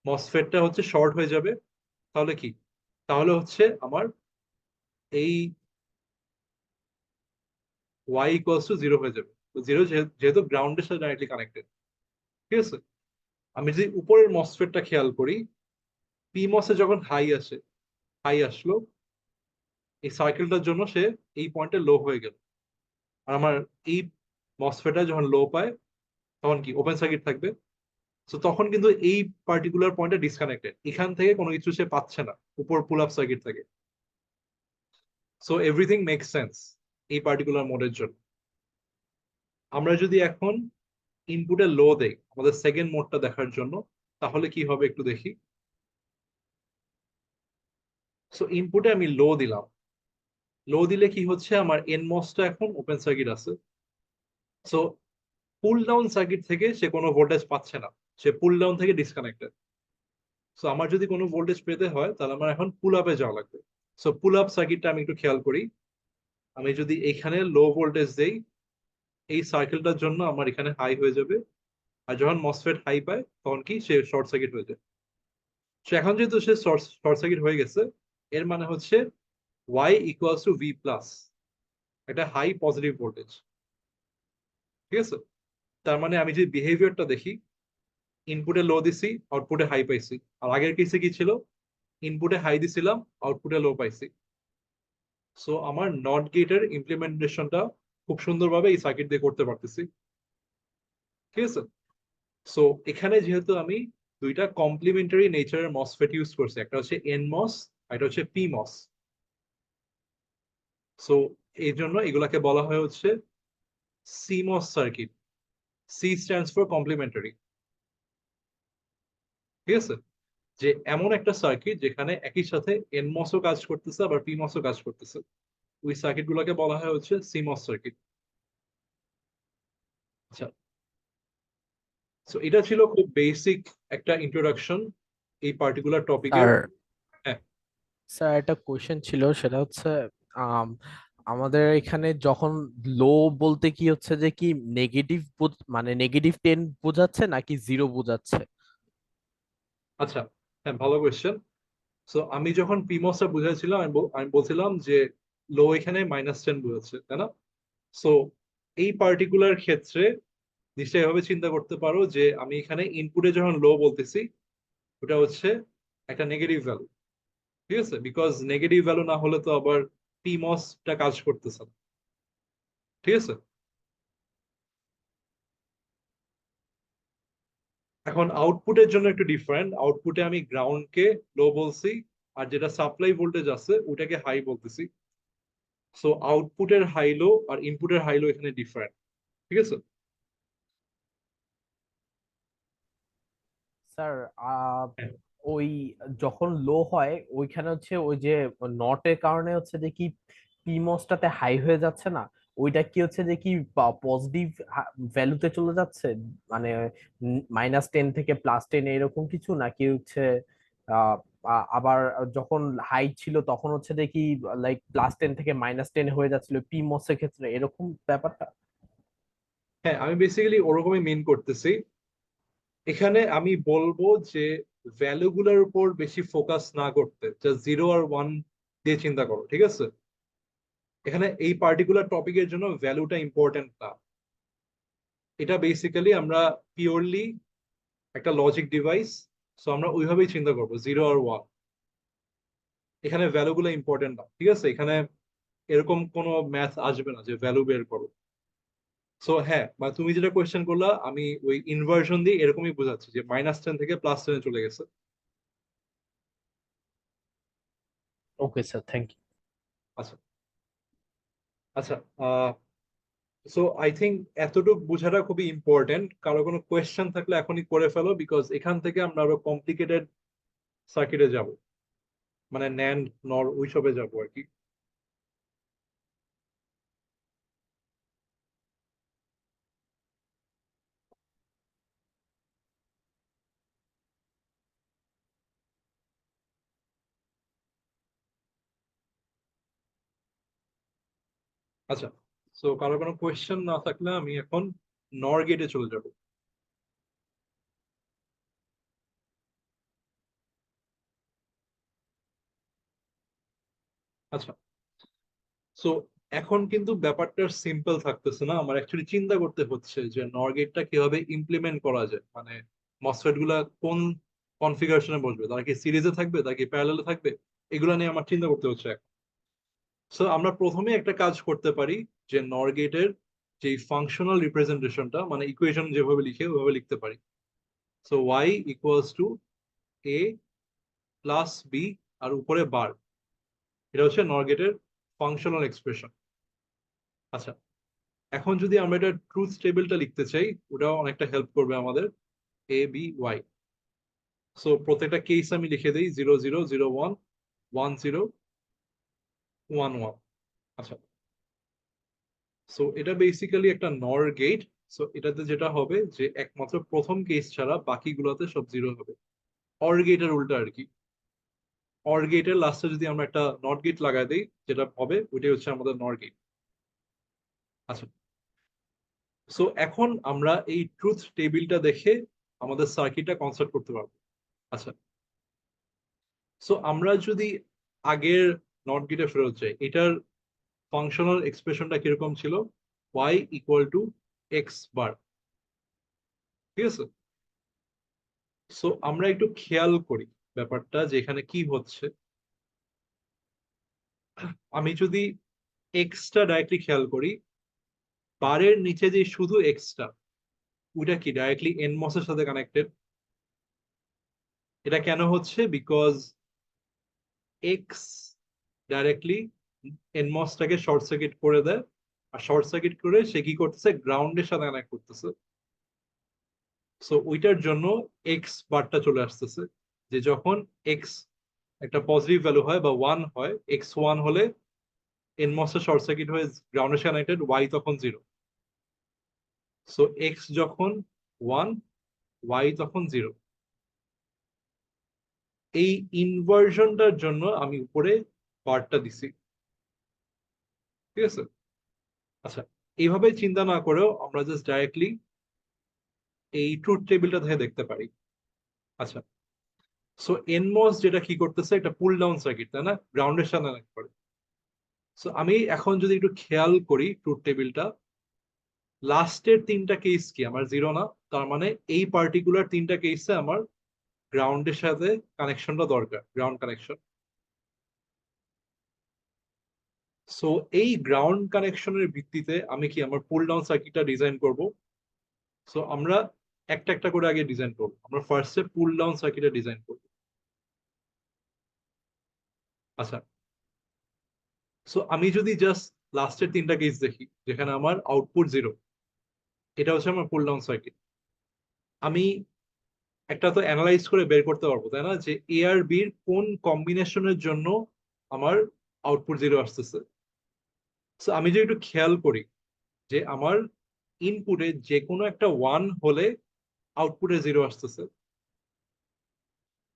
মসফেটটা হচ্ছে শর্ট হয়ে যাবে। তাহলে কি? তাহলে হচ্ছে আমার এই ওয়াই ইকুয়ালস টু জিরো হয়ে যাবে। জিরো যেহেতু গ্রাউন্ডের সাথে ডাইরেক্টলি কানেক্টেড। ঠিক আছে? আমি যদি উপরের মসফেটটা খেয়াল করি, পি মসে যখন হাই আসে, হাই আসলো, এই সার্কেলটার জন্য সে এই পয়েন্টে লো হয়ে গেল। আর আমার এই মসফেটটা যখন লো পায়, তখন কি ওপেন সার্কিট থাকবে। তো তখন কিন্তু এই পার্টিকুলার পয়েন্টে ডিসকানেক্টেড, এখান থেকে কোনো কিছু সে পাচ্ছে না, উপর পুল আপ সার্কিট থাকে। সো এভরিথিং মেক সেন্স এই পার্টিকুলার মোডের জন্য। আমরা যদি এখন ইনপুটে লো দেই আমাদের সেকেন্ড মোডটা দেখার জন্য, তাহলে কি হবে একটু দেখি। সো ইনপুটে আমি লো দিলাম, লো দিলে কি হচ্ছে, আমার এনমসটা এখন ওপেন সার্কিট আছে। সো পুল ডাউন সার্কিট থেকে সে কোনো ভোল্টেজ পাচ্ছে না, সে পুল ডাউন থেকে ডিসকানেক্টেড। সো আমার যদি কোনো ভোল্টেজ পেতে হয়, তাহলে আমার এখন পুল আপে যাওয়া লাগবে। সো পুল আপ সার্কিটটা আমি একটু খেয়াল করি। আমি যদি এখানে লো ভোল্টেজ দেই, এই সার্কেলটার জন্য আমার এখানে হাই হয়ে যাবে। আর যখন মসফেট হাই পায়, তখন কি সে শর্ট সার্কিট হয়ে যায়। সো এখন যেহেতু সে শর্ট সার্কিট হয়ে গেছে, এর মানে হচ্ছে Y equals to V plus, একটা হাই পজিটিভ ভোল্টেজ। ঠিক আছে? তার মানে আমি যদি বিহেভিয়ারটা দেখি, ইনপুটে লো দিছি, আউটপুটে হাই পাইছি। আর আগের কেসে কি ছিল? ইনপুটে হাই দিছিলাম, আউটপুটে লো পাইছি। সো আমার নট গেটের ইমপ্লিমেন্টেশনটা খুব সুন্দরভাবে এই সার্কিট দিয়ে করতে পারতেছি। ঠিক আছে? সো এখানে যেহেতু আমি দুইটা কমপ্লিমেন্টারি নেচারের মসফেট ইউজ করছি, একটা হচ্ছে এনমস আর একটা হচ্ছে পিমস। সো এই জন্য এগুলাকে বলা হয় হচ্ছে CMOS circuit. C stands for complementary. ঠিক আছে? যে এমন একটা সার্কিট যেখানে একই সাথে এনমসও কাজ করতেছে আবার পিমসও কাজ করতেছে, ওই সার্কিট গুলোকে বলা হয় হচ্ছে সিমস সার্কিট। আচ্ছা, সো এটা ছিল খুব বেসিক একটা ইন্ট্রোডাকশন এই পার্টিকুলার টপিকের। স্যার হ্যাঁ স্যার একটা কোয়েশ্চেন ছিল, সেটা হচ্ছে আম, আমাদের এখানে যখন লো বলতে কি হচ্ছে যে কি নেগেটিভ, মানে নেগেটিভ 10 বোঝাচ্ছে নাকি জিরো বোঝাচ্ছে? আচ্ছা, হ্যাঁ ভালো কোয়েশ্চেন। সো আমি যখন পিমসটা বুঝাইছিলাম আমি বলছিলাম যে লো এখানে -10 বোঝাচ্ছে, তাই না? সো এই পার্টিকুলার ক্ষেত্রে নিশ্চয়ই এভাবে চিন্তা করতে পারো যে আমি এখানে ইনপুটে যখন লো বলতেছি ওটা হচ্ছে একটা নেগেটিভ ভ্যালু, ঠিক আছে? বিকজ নেগেটিভ ভ্যালু না হলে তো আবার পিমসটা কাজ করতেছে না, ঠিক আছে? এখন আউটপুটের জন্য একটু ডিফারেন্ট, আউটপুটে আমি গ্রাউন্ডকে লো বলছি আর যেটা সাপ্লাই ভোল্টেজ আছে ওটাকে হাই বলতেছি। সো আউটপুটের হাই লো আর ইনপুটের হাই লো এখানে ডিফারেন্ট, ঠিক আছে? স্যার হ্যাঁ ওই যখন লো হয় ওইখানে হচ্ছে ওই যে নটের কারণে হচ্ছে যে কি পিমসটাতে হাই হয়ে যাচ্ছে না, ওইটা কি হচ্ছে যে কি পজিটিভ ভ্যালুতে চলে যাচ্ছে, মানে -10 থেকে +10 এরকম কিছু, নাকি হচ্ছে আহ, আবার যখন হাই ছিল তখন হচ্ছে দেখি লাইক +10 থেকে -10 হয়ে যাচ্ছিল পিমস এর ক্ষেত্রে, এরকম ব্যাপারটা? হ্যাঁ, আমি বেসিক্যালি ওরকমই মিন করতেছি। এখানে আমি বলবো যে ভ্যালু গুলোর উপর বেশি ফোকাস না করতে, জাস্ট 0 আর 1 দিয়ে চিন্তা করো, ঠিক আছে? এখানে এই পার্টিকুলার টপিকের জন্য ভ্যালুটা ইম্পর্টেন্ট না। এটা বেসিক্যালি আমরা পিওরলি একটা লজিক ডিভাইস, সো আমরা ওইভাবেই চিন্তা করবো 0 আর 1। এখানে ভ্যালু গুলো ইম্পর্টেন্ট না, ঠিক আছে? এখানে এরকম কোনো ম্যাথ আসবে না যে ভ্যালু বের করো। সো হ্যাঁ, বা তুমি যেটা কোয়েশ্চেন করলা আমি ওই ইনভার্সন দিয়ে এরকমই বোঝাচ্ছি যে -10 থেকে +10 চলে গেছে। Okay sir, thank you. আচ্ছা আচ্ছা, সো আই থিঙ্ক এতটুকু বোঝাটা খুবই ইম্পর্টেন্ট। কারো কোনো কোয়েশ্চেন থাকলে এখনই করে ফেলো, বিকজ এখান থেকে আমরা আরো কমপ্লিকেটেড সার্কিটে যাব, মানে ন্যান্ড নর ওইসবে যাবো আর কি। আচ্ছা, সো কারো কোনো কোয়েশ্চেন না থাকলে আমি এখন নর গেটে চলে যাব। আচ্ছা, সো এখন কিন্তু ব্যাপারটা সিম্পল থাকতেছে না, আমার অ্যাকচুয়ালি চিন্তা করতে হচ্ছে যে নর গেটটা কিভাবে ইমপ্লিমেন্ট করা যায়, মানে মসফেট গুলা কোন কনফিগারেশনে বসবে, তারা কি সিরিজে থাকবে, তারা কি প্যারালালে থাকবে, এগুলো নিয়ে আমার চিন্তা করতে হচ্ছে এখন। সো আমরা প্রথমে একটা কাজ করতে পারি যে নর গেটের যে ফাংশনাল রিপ্রেজেন্টেশনটা, মানে ইকুয়েশন যেভাবে লিখে ওইভাবে লিখতে পারি। So Y equals to A plus B আর উপরে বার, এটা হচ্ছে নর গেটের ফাংশনাল এক্সপ্রেশন। আচ্ছা, এখন যদি আমরা এটা ট্রুথ টেবিলটা লিখতে চাই, ওটাও অনেকটা হেল্প করবে আমাদের। A B Y, সো প্রত্যেকটা কেস আমি লিখে দিই 0 0 0 1 1 0 1 1। আচ্ছা, সো এটা বেসিক্যালি একটা নর গেট। সো এটাতে যেটা হবে যে একমাত্র প্রথম কেস ছাড়া বাকিগুলোতে সব জিরো হবে, অর গেটের উল্টা আর কি। অর গেটের লাস্টে যদি আমরা একটা নট গেট লাগাই দিই, যেটা হবে ওইটাই হচ্ছে আমাদের নর গেট। আচ্ছা, সো এখন আমরা এই ট্রুথ টেবিলটা দেখে আমাদের সার্কিটটা কনস্ট্রাক্ট করতে পারবো। আচ্ছা, সো আমরা যদি আগের নট গেটে ফেরত যাই, এটার ফাংশনাল এক্সপ্রেশনটা কিরকম ছিল? y equal to x bar, ঠিক আছে? সো আমরা একটু খেয়াল করি ব্যাপারটা যে এখানে কি হচ্ছে। আমি যদি এক্সটা ডাইরেক্টলি খেয়াল করি, বারের নিচে যে শুধু এক্সটা, ওইটা কি ডাইরেক্টলি এনমস এর সাথে কানেক্টেড? এটা কেন হচ্ছে? বিকজ এক্স ডাইরেক্টলি এনমসটাকে শর্ট সার্কিট করে দেয়, আর শর্ট সার্কিট করে সে কি করতেছে, গ্রাউন্ডের সাথে কানেক্ট করতেছে। সো ওইটার জন্য এক্স বারটা চলে আসতেছে, যে যখন এক্স একটা পজিটিভ ভ্যালু হয় বা 1 হয়, x1 হলে এনমস এর শর্ট সার্কিট হয়ে গ্রাউন্ডের সাথে কানেক্টেড, ওয়াই তখন 0। সো এক্স যখন 1, ওয়াই তখন 0। এই ইনভার্সনটার জন্য আমি উপরে বারটা দিছি, ঠিক আছে? আচ্ছা, এইভাবে চিন্তা না করেও আমরা জাস্ট ডাইরেক্টলি এই ট্রুথ টেবিলটা থেকে দেখতে পারি। আচ্ছা, সো এনমস যেটা কি করতেছে, একটা পুল ডাউন সার্কিট, তাই না? গ্রাউন্ডের সাথে কানেক্ট করে। সো আমি এখন যদি একটু খেয়াল করি ট্রুথ টেবিলটা, লাস্টের তিনটা কেস কি আমার জিরো না? তার মানে এই পার্টিকুলার তিনটা কেসে আমার গ্রাউন্ডের সাথে কানেকশনটা দরকার, গ্রাউন্ড কানেকশন। সো এই গ্রাউন্ড কানেকশনের ভিত্তিতে আমি কি আমার পুল ডাউন সার্কিটটা ডিজাইন করব। সো আমরা একটা একটা করে আগে ডিজাইন করবো। আমরা ফার্স্টে পুল ডাউন সার্কিটে ডিজাইন করব। আচ্ছা, সো আমি যদি জাস্ট লাস্টের তিনটা কেস দেখি যেখানে আমার আউটপুট জিরো, এটা হচ্ছে আমার পুল ডাউন সার্কিট। আমি একটা তো অ্যানালাইজ করে বের করতে পারবো, তাই না, যে এ আর বির কোন কম্বিনেশনের জন্য আমার আউটপুট জিরো আসতেছে। সো আমি যদি একটু খেয়াল করি যে আমার ইনপুটে যে কোনো একটা ওয়ান হলে আউটপুটে জিরো আসতেছে,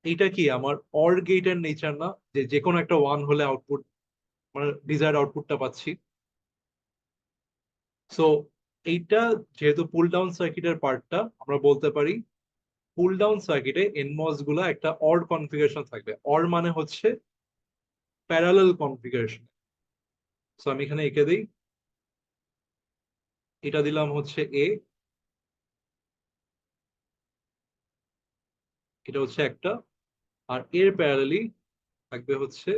এইটা কি আমার অর গেটের নেচার না? যে যে কোনো একটা ওয়ান হলে আউটপুট, মানে ডিজায়ার্ড আউটপুটটা পাচ্ছি। সো এইটা যেহেতু পুল ডাউন সার্কিটের পার্টটা, আমরা বলতে পারি পুল ডাউন সার্কিটে এনমস গুলা একটা অর কনফিগারেশন থাকবে। অর মানে হচ্ছে প্যারালাল কনফিগারেশন। সো আমি এখানে এঁকে দিই, এটা দিলাম হচ্ছে এ, এটা হচ্ছে একটা, আর এর প্যারালালি থাকবে হচ্ছে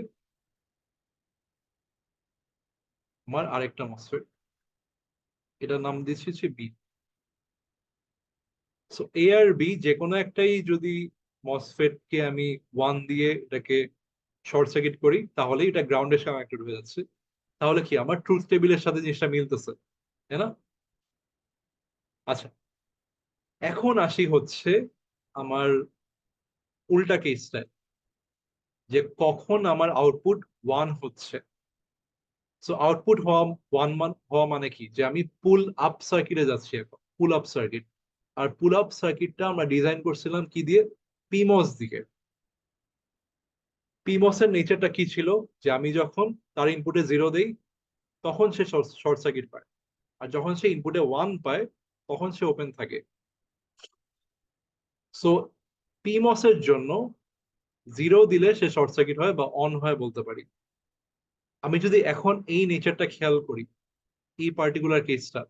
আমার আরেকটা মসফেট, এটার নাম দিচ্ছি হচ্ছে বি। সো এ আর বি যে কোনো একটাই যদি মসফেট কে আমি ওয়ান দিয়ে এটাকে শর্ট সার্কিট করি, তাহলে এটা গ্রাউন্ডের সাথে কানেক্টেড হয়ে যাচ্ছে। তাহলে কি আমার ট্রুথ টেবিলের সাথে জিনিসটা মিলতেছে, তাই না? আচ্ছা, এখন আসি হচ্ছে আমার উল্টা কেসটায়, যে কখন আমার আউটপুট ওয়ান হচ্ছে। সো আউটপুট হওয়া হওয়া মানে কি, যে আমি পুল আপ সার্কিটে যাচ্ছি এখন, পুল আপ সার্কিট। আর পুল আপ সার্কিটটা আমরা ডিজাইন করছিলাম কি দিয়ে? পিমস দিকে। পিমস এর নেচারটা কি ছিল, যে আমি যখন তার ইনপুটে জিরো দেই তখন সে শর্ট সার্কিট পায়, আর যখন সে ইনপুটে ওয়ান পায় তখন সে ওপেন থাকে। সো পিমস এর জন্য জিরো দিলে সে শর্ট সার্কিট হয় বা অন হয় বলতে পারি। আমি যদি এখন এই নেচারটা খেয়াল করি, এই পার্টিকুলার কেসটা,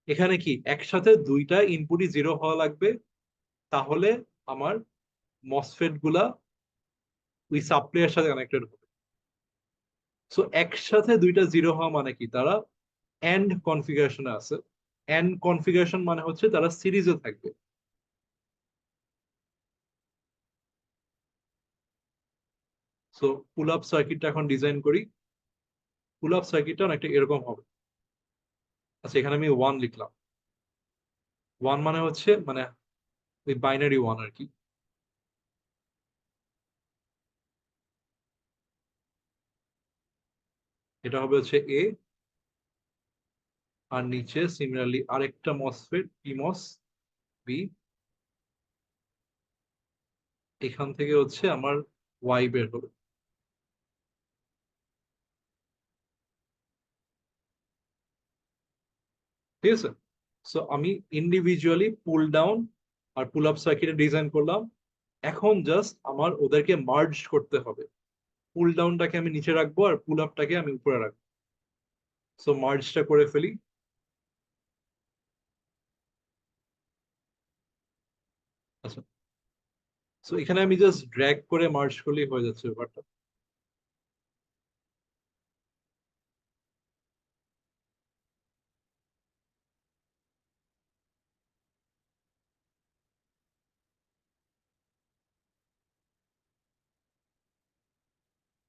এখানে কি একসাথে দুইটা ইনপুটই জিরো হওয়া লাগবে, তাহলে আমার মসফেট গুলা ওই সাপ্লাইয়ের সাথে কানেক্টেড হবে। সো একসাথে দুইটা জিরো হওয়া মানে কি, তারা এন্ড কনফিগারেশনে আছে। এন্ড কনফিগারেশন মানে হচ্ছে তারা সিরিজে থাকবে। সো পুল আপ সার্কিটটা এখন ডিজাইন করি। পুল আপ সার্কিটটা অনেকটা এরকম হবে। আচ্ছা, এখানে আমি ওয়ান লিখলাম। ওয়ান মানে হচ্ছে মানে ওই বাইনারি ওয়ান আর কি। এটা হবে হচ্ছে এ, আর নিচে সিমিলারলি আরেকটা মসফেট পিমস বি, এখান থেকে হচ্ছে আমার ওয়াই বের হবে। ঠিক আছে? সো আমি ইন্ডিভিজুয়ালি পুল ডাউন আর পুল আপ সার্কিটে ডিজাইন করলাম। এখন জাস্ট আমার ওদেরকে মার্জ করতে হবে। পুল ডাউনটাকে আমি নিচে রাখবো আর পুল আপটাকে আমি উপরে রাখবো। সো মার্জটা করে ফেলি। আচ্ছা, সো এখানে আমি জাস্ট ড্র্যাগ করে মার্জ করলেই হয়ে যাচ্ছে ব্যাপারটা।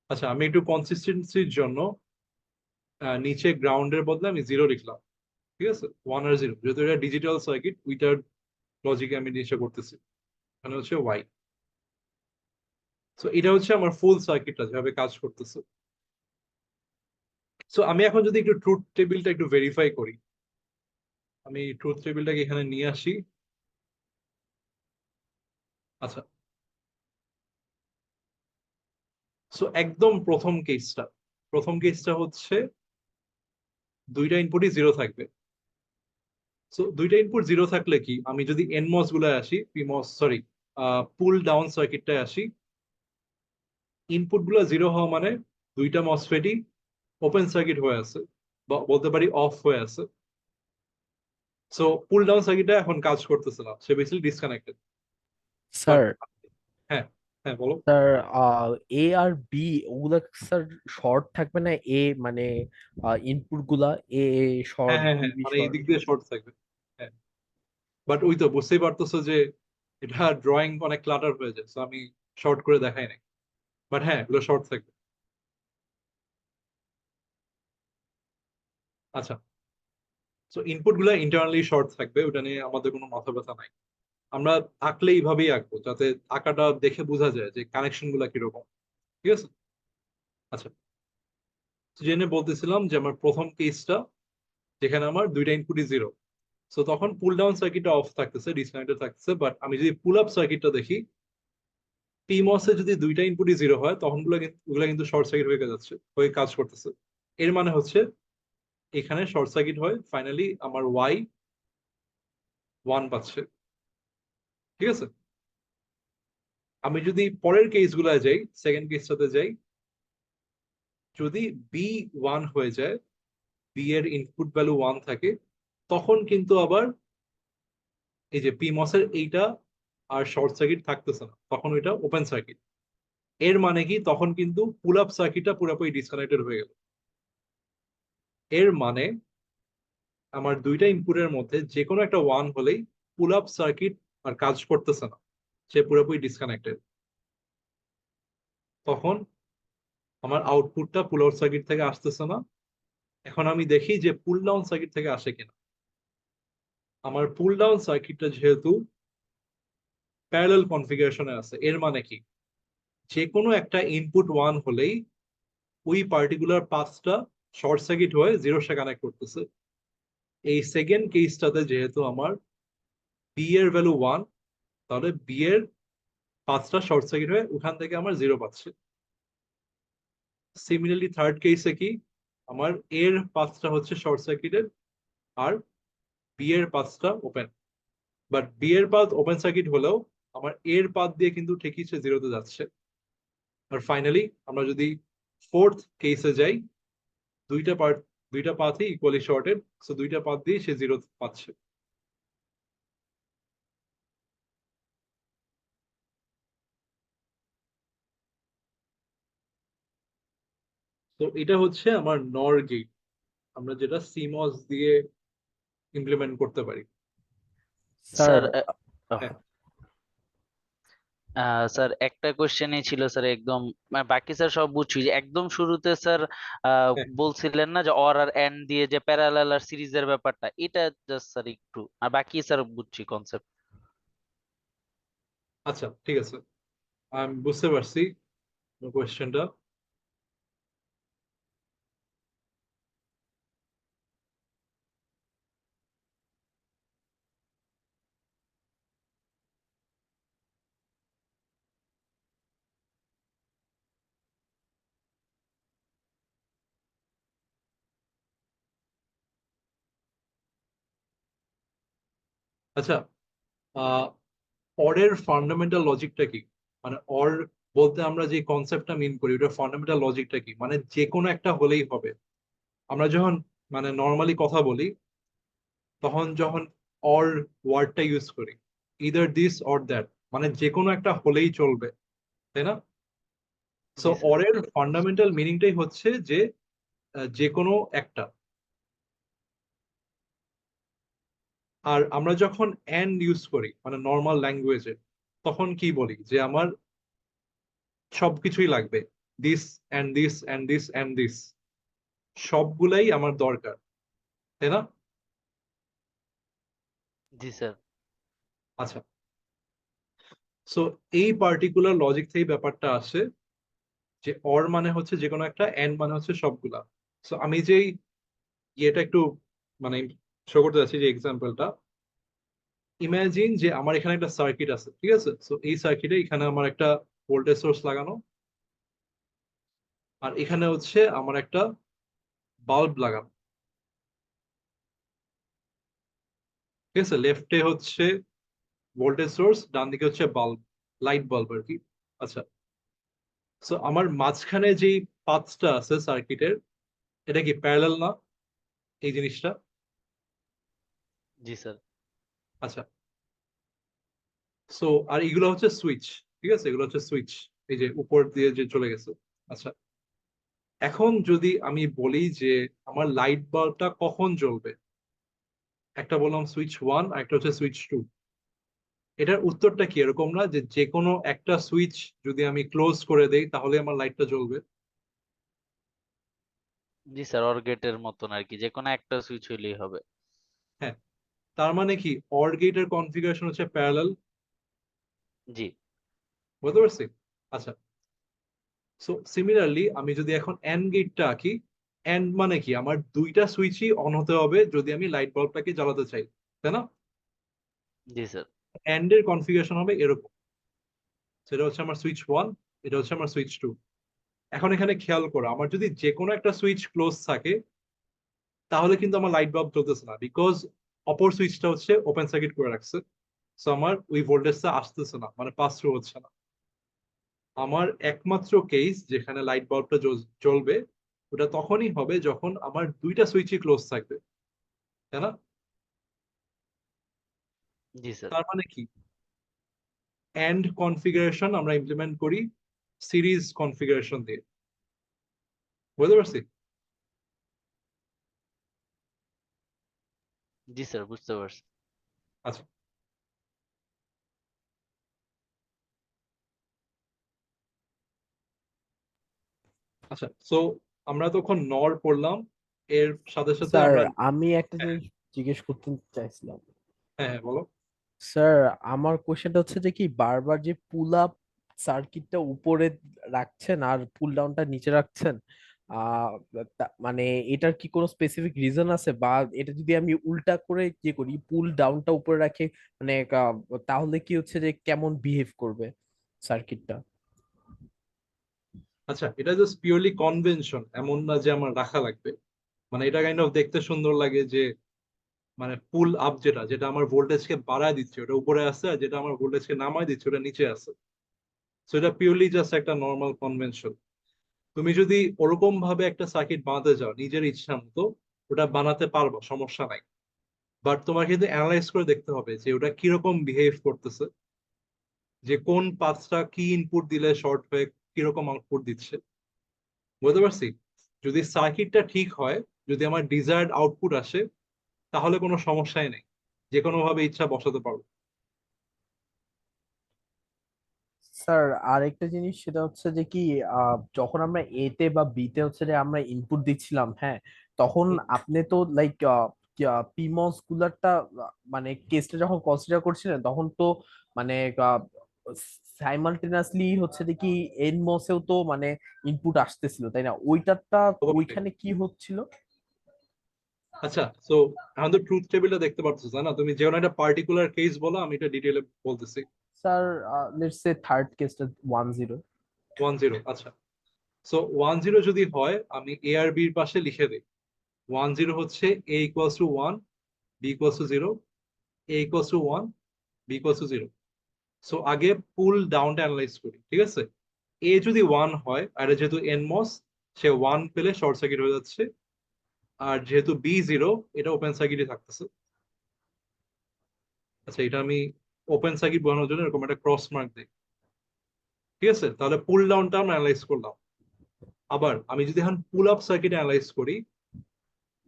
আচ্ছা, আমি একটু কনসিস্টেন্সির জন্য নিচে গ্রাউন্ডের বদলে আমি জিরো লিখলাম। ঠিক আছে, ওয়ান আর জিরো, যেহেতু এটা ডিজিটাল সার্কিট, উইটার লজিকে আমি জিনিসটা করতেছি। এখানে হচ্ছে ওয়াই। সো এটা হচ্ছে আমার ফুল সার্কিটটা যেভাবে কাজ করতেছে। সো আমি এখন যদি একটু ট্রুথ টেবিলটা একটু ভেরিফাই করি, আমি ট্রুথ টেবিলটাকে এখানে নিয়ে আসি। আচ্ছা, সো একদম প্রথম কেসটা হচ্ছে দুইটা ইনপুটই জিরো থাকবে। সো দুইটা ইনপুট জিরো থাকলে কি, আমি যদি এনমস গুলায় আসি, পিমস সরি পুল ডাউন সার্কিটটায় আসি, ইনপুট গুলো জিরো হওয়া মানে দুইটা মসফেটই ওপেন সার্কিট হয়ে আছে, বা বলতে পারি অফ হয়ে আছে। সো পুল ডাউন সার্কিটটা এখন কাজ করতেছে না, সে বেসিক্যালি ডিসকানেক্টেড। বাট স্যার হ্যাঁ, হ্যাঁ বলো। স্যার এ আর বি ওগুলা স্যার শর্ট থাকবে না? এ মানে ইনপুট গুলা এ হ্যাঁ শর্ট, হ্যাঁ বি হ্যাঁ, বি মানে এই শর্ট। দিক দিয়ে শর্ট থাকবে। হ্যাঁ, বাট ওই তো বুঝতেই পারতেছো যে এটা ড্রয়িং অনেক ক্লাটার হয়ে যায়, তো আমি শর্ট করে দেখাই নাই। বাট হ্যাঁ, এগুলো শর্ট থাকবে। আচ্ছা, তো ইনপুট গুলো ইন্টারনালি শর্ট থাকবে, ওটা নিয়ে আমাদের কোনো মাথা ব্যথা নাই। আমরা আঁকলে এইভাবেই আঁকবো যাতে আঁকাটা দেখে বোঝা যায় যে কানেকশন গুলা কিরকম। ঠিক আছে। আচ্ছা, তো জেনে বলতেছিলাম যে আমার প্রথম কেসটা যেখানে আমার দুইটা ইনপুটই জিরো, সো তখন পুল ডাউন সার্কিটটা অফ থাকতেছে, ডিসকানেক্টেড থাকতেছে। বাট আমি যদি পুল আপ সার্কিটটা দেখি, পিমস এ যদি দুইটা ইনপুটই জিরো হয়, তখন ওগুলা কিন্তু শর্ট সার্কিট হয়ে যাচ্ছে, হয়ে কাজ করতেছে। এর মানে হচ্ছে এখানে শর্ট সার্কিট হয়, ফাইনালি আমার ওয়াই ওয়ান পাচ্ছে। ঠিক আছে। আমি যদি পরের কেস গুলা যাই, সেকেন্ড কেসটাতে যাই, যদি বি ওয়ান হয়ে যায়, বি এর ইনপুট ভ্যালু ওয়ান থাকে, তখন কিন্তু আবার এই যে পিমস এর এইটা আর শর্ট সার্কিট থাকতেছে না, তখন ওইটা ওপেন সার্কিট। এর মানে কি, তখন কিন্তু পুল আপ সার্কিটটা পুরোপুরি ডিসকানেক্টেড হয়ে গেল। এর মানে আমার দুইটা ইনপুটের মধ্যে যে কোনো একটা ওয়ান হলেই পুল আপ সার্কিট আর কাজ করতেছে না, সে পুরোপুরি ডিসকানেক্টেড। তখন আমার আউটপুটটা পুল আউট সার্কিট থেকে আসতেছে না। এখন আমি দেখি যে পুল ডাউন সার্কিট থেকে আসে কিনা। আমার পুল ডাউন সার্কিটটা যেহেতু প্যারালাল কনফিগারেশনে আছে, এর মানে কি, যে কোনো একটা ইনপুট ওয়ান হলেই ওই পার্টিকুলার পাথটা শর্ট সার্কিট হয়ে জিরোর সাথে কানেক্ট করতেছে। এই সেকেন্ড কেসটাতে যেহেতু আমার বি এর ভ্যালু ওয়ান, তাহলে বি এর পাঁচটা শর্ট সার্কিট হয়ে ওখান থেকে আমার জিরো পাচ্ছে। সিমিলারলি থার্ড কেসে কি, আমার এর পাঁচটা হচ্ছে শর্ট সার্কিটেড, আর বি এর পাঁচটা ওপেন। বাট বি এর পাথ ওপেন সার্কিট হলেও আমার এর পাথ দিয়ে কিন্তু ঠিকই সে জিরোতে যাচ্ছে। আর ফাইনালি আমরা যদি ফোর্থ কেসে যাই, দুইটা পার্ট দুইটা পাথই ইকুয়ালি শর্টেড, সো দুইটা পাথ দিয়ে সে জিরো পাচ্ছে। তো এটা হচ্ছে আমার নর গেট, আমরা যেটা সিমস দিয়ে ইমপ্লিমেন্ট করতে পারি। স্যার স্যার আহ, হ্যাঁ স্যার একটা কোশ্চেনই ছিল স্যার, একদম বাকি স্যার সব বুঝছি। যে একদম শুরুতে স্যার হ্যাঁ, বলছিলেন না যে অর আর এন্ড দিয়ে যে প্যারালাল আর সিরিজের ব্যাপারটা, এটা জাস্ট স্যার একটু, আর বাকি স্যার বুঝছি কনসেপ্ট। আচ্ছা ঠিক আছে, আমি বুঝতে পারছি কোয়েশ্চেনটা। আচ্ছা, আহ অরের ফান্ডামেন্টাল লজিকটা কি, মানে অর বলতে আমরা যে কনসেপ্টটা মিন করি, ওটা ফান্ডামেন্টাল লজিকটা কি, মানে যে কোনো একটা হলেই হবে। আমরা যখন মানে নর্মালি কথা বলি, তখন যখন অর ওয়ার্ডটা ইউজ করি, ইদার দিস অর দ্যাট, মানে যে কোনো একটা হলেই চলবে, তাই না? সো জি স্যার। অরের ফান্ডামেন্টাল মিনিংটাই হচ্ছে যে যে কোনো একটা। আর আমরা যখন এন্ড ইউজ করি মানে নর্মাল ল্যাঙ্গুয়েজে, তখন কি বলি, যে আমার সবকিছুই লাগবে, this and this and this and this, সবগুলাই আমার দরকার, তাই না? জি স্যার। আচ্ছা, সো এই পার্টিকুলার লজিক থেকে ব্যাপারটা আসে, যে অর মানে হচ্ছে যে কোনো একটা, এন্ড মানে হচ্ছে সবগুলা। সো আমি যেই ইয়েটা একটু মানে শো করতে যাচ্ছি, যে এক্সাম্পলটা, ইমাজিন যে আমার এখানে একটা সার্কিট আছে, ঠিক আছে। সো এই সার্কিটে এখানে আমার একটা ভোল্টেজ সোর্স লাগানো, আর এখানে হচ্ছে আমার একটা বাল্ব লাগানো, ঠিক আছে। লেফটে হচ্ছে ভোল্টেজ সোর্স, ডান দিকে হচ্ছে বাল্ব, লাইট বাল্ব আর কি। আচ্ছা, সো আমার মাঝখানে যেই পাঁচটা আছে সার্কিটের, এটা কি প্যারালাল না এই জিনিসটা? জি স্যার। আচ্ছা, সো আর এগুলো হচ্ছে সুইচ, ঠিক আছে, এগুলো হচ্ছে সুইচ, এই যে উপর দিয়ে যে চলে গেছে। আচ্ছা, এখন যদি আমি বলি যে আমার লাইট বাল্বটা কখন জ্বলবে, একটা বললাম সুইচ ওয়ান আর একটা হচ্ছে সুইচ টু, এটার উত্তরটা কি এরকম না যে যে কোনো একটা সুইচ যদি আমি ক্লোজ করে দেই তাহলে আমার লাইটটা জ্বলবে? জি স্যার, অর গেটের মতন আর কি, যে কোনো একটা সুইচ হইলেই হবে। হ্যাঁ, তার মানে কি অর গেটের কনফিগারেশন হচ্ছে প্যারালাল, জি। বুঝতে পারছি? আচ্ছা, সো সিমিলারলি আমি যদি এখন এন্ড গেটটা আঁকি, এন্ড মানে কি আমার দুইটা সুইচই অন হতে হবে যদি আমি লাইট বাল্বটাকে জ্বালাতে চাই, তাই না? জি স্যার। এন্ড এর কনফিগারেশন হবে এরকম, সেটা হচ্ছে আমার সুইচ ওয়ান, এটা হচ্ছে আমার সুইচ টু। এখন এখানে খেয়াল করো, আমার যদি যে কোনো একটা সুইচ ক্লোজ থাকে তাহলে কিন্তু আমার লাইট বাল্ব জ্বলতেছে না, বিকজ অপর সুইচটা হচ্ছে ওপেন সার্কিট করে রাখছে। সো আমার ওই ভোল্টেজটা আসতেছে না, মানে পাস থ্রু হচ্ছে না। আমার একমাত্র কেস যেখানে লাইট বাল্বটা জ্বলবে ওটা তখনই হবে যখন আমার দুইটা সুইচই ক্লোজ থাকবে, তাই না? জি স্যার। তার মানে কি এন্ড কনফিগারেশন আমরা ইমপ্লিমেন্ট করি সিরিজ কনফিগারেশন দিয়ে, বুঝতে পারছি? জি স্যার, বুঝতে পারছি। আচ্ছা, আচ্ছা, সো আমরা তখন নর পড়লাম, এর সাথে সাথে স্যার আমরা আমি একটা হ্যাঁ, জিনিস জিজ্ঞেস করতে চাইছিলাম। হ্যাঁ, হ্যাঁ, বলো। স্যার আমার কোশ্চেনটা হচ্ছে যে কি বারবার যে পুল আপ সার্কিটটা উপরে রাখছেন আর পুল ডাউনটা নিচে রাখছেন, আহ মানে এটার কি কোনো স্পেসিফিক রিজন আছে, বা এটা যদি আমি উল্টা করে কি করি, পুল ডাউনটা উপরে রাখে, মানে তাহলে কি হচ্ছে যে কেমন বিহেভ করবে সার্কিটটা? আচ্ছা, এটা জাস্ট পিওরলি কনভেনশন, এমন না যে আমার রাখা লাগবে। মানে এটা কাইন্ড অফ দেখতে সুন্দর লাগে যে মানে পুল আপ যেটা যেটা আমার ভোল্টেজকে বাড়ায় দিচ্ছে ওটা উপরে আছে, আর যেটা আমার ভোল্টেজকে নামায় দিচ্ছে ওটা নিচে আছে। সো এটা পিওরলি জাস্ট একটা নর্মাল কনভেনশন। তুমি যদি ওরকম ভাবে একটা সার্কিট বানাতে চাও নিজের ইচ্ছা মতো, ওটা বানাতে পারবো, সমস্যা নাই। বাট তোমার কিন্তু অ্যানালাইজ করে দেখতে হবে যে ওটা কিরকম বিহেভ করতেছে, যে কোন পাঁচটা কি ইনপুট দিলে শর্ট হয়ে কিরকম আউটপুট দিচ্ছে, বুঝতে পারছি? যদি সার্কিটটা ঠিক হয়, যদি আমার ডিজায়ার্ড আউটপুট আসে, তাহলে কোনো সমস্যাই নেই, যে কোনো ভাবে ইচ্ছা বসাতে পারবো। স্যার আরেকটা জিনিস সেটা হচ্ছে যে কি যখন আমরা এ তে বা বি তে হচ্ছে যে আমরা ইনপুট দিচ্ছিলাম, হ্যাঁ, তখন হুম, আপনি তো লাইক পিমস গুলারটা মানে কেসটা যখন কনসিডার করছিলেন তখন তো মানে সাইমালটেনিয়াসলি হচ্ছে যে কি এনমসেও তো মানে ইনপুট আসতেছিল, তাই না? ওইটারটা অবশ্যই। ওইখানে কি হচ্ছিল? আচ্ছা, সো এখন তো ট্রুথ টেবিলটা দেখতে পাচ্ছ, তাই না? তুমি যে কোনো একটা পার্টিকুলার কেস বলো, আমি এটা ডিটেইলে বলতেছি। স্যার লেটস সে থার্ড কেসটা 10। 10, আচ্ছা। সো 10 যদি হয় আমি এ আর বির পাশে লিখে দিই। 10 হচ্ছে A equals to 1, B equals to 0, A equals to 1, B equals to 0। So আগে পুল ডাউনটা অ্যানালাইজ করি, ঠিক আছে। এ যদি 1 হয় আর এটা যেহেতু এনমস, সে 1 পেলে শর্ট সার্কিট হয়ে যাচ্ছে। আর যেহেতু বি 0, এটা ওপেন সার্কিটই থাকতেছে। আচ্ছা, এটা আমি ওপেন সার্কিট বোঝানোর জন্য এরকম একটা ক্রস মার্ক দিই, ঠিক আছে। তাহলে পুল ডাউনটা আমরা অ্যানালাইজ করলাম। আবার আমি যদি এখন পুল আপ সার্কিট অ্যানালাইজ করি,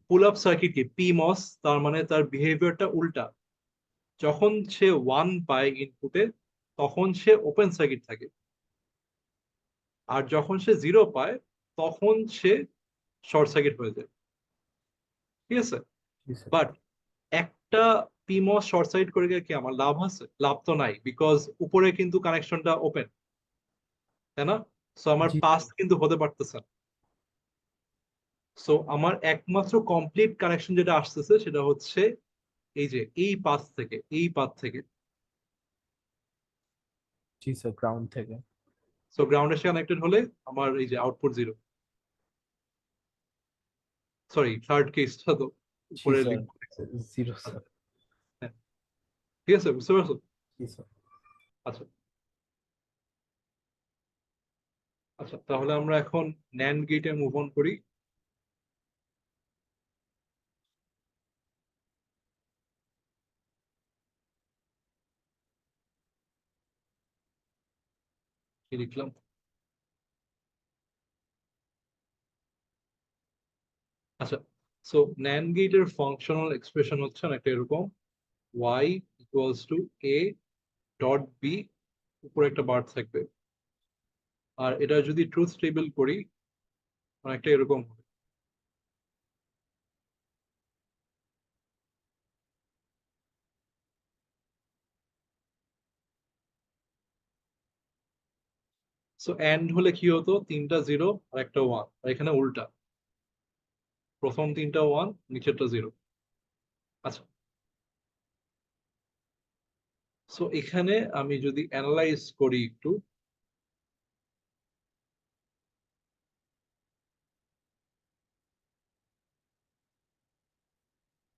পুল আপ সার্কিট কি পিমস, তার মানে তার বিহেভিয়ারটা উল্টা। যখন সে 1 পায় ইনপুটে তখন সে ওপেন সার্কিট থাকে, আর যখন সে 0 পায় তখন সে শর্ট সার্কিট হয়ে যায়, ঠিক আছে। জি স্যার। বাট একটা পিমস শর্ট সার্কিট করে গিয়ে কি আমার লাভ আছে? লাভ তো নাই, বিকজ উপরে কিন্তু কানেকশনটা ওপেন, তাই না? সো আমার জি পাস স্যার। কিন্তু হতে পারতেছে না। সো আমার একমাত্র কমপ্লিট কানেকশন যেটা আসতেছে সেটা হচ্ছে এই যে এই পাথ থেকে, এই পাথ থেকে। জি স্যার, গ্রাউন্ড থেকে। সো গ্রাউন্ডের সাথে কানেক্টেড হলে আমার এই যে আউটপুট 0। সরি থার্ড কেসটা তো জি উপরে স্যার, লিখবো। 0 স্যার। হ্যাঁ, ঠিক আছে, বুঝতে পারছো? জি স্যার। আচ্ছা আচ্ছা, তাহলে আমরা এখন ন্যান্ড গেটে মুভ অন করি। কি লিখলাম? আচ্ছা, সো ন্যান্ড গেটের ফাংশনাল এক্সপ্রেশন হচ্ছে একটা এরকম, y ইকুয়ালস টু a ডট বি, উপরে একটা বার থাকবে, আর এটা যদি ট্রুথ টেবিল করি অনেকটা এরকম হবে। সো এন্ড হলে কি হতো, তিনটা জিরো আর একটা ওয়ান, আর এখানে উল্টা, প্রথম তিনটা ওয়ান, নিচেরটা জিরো। আচ্ছা, সো এখানে আমি যদি অ্যানালাইজ করি একটু,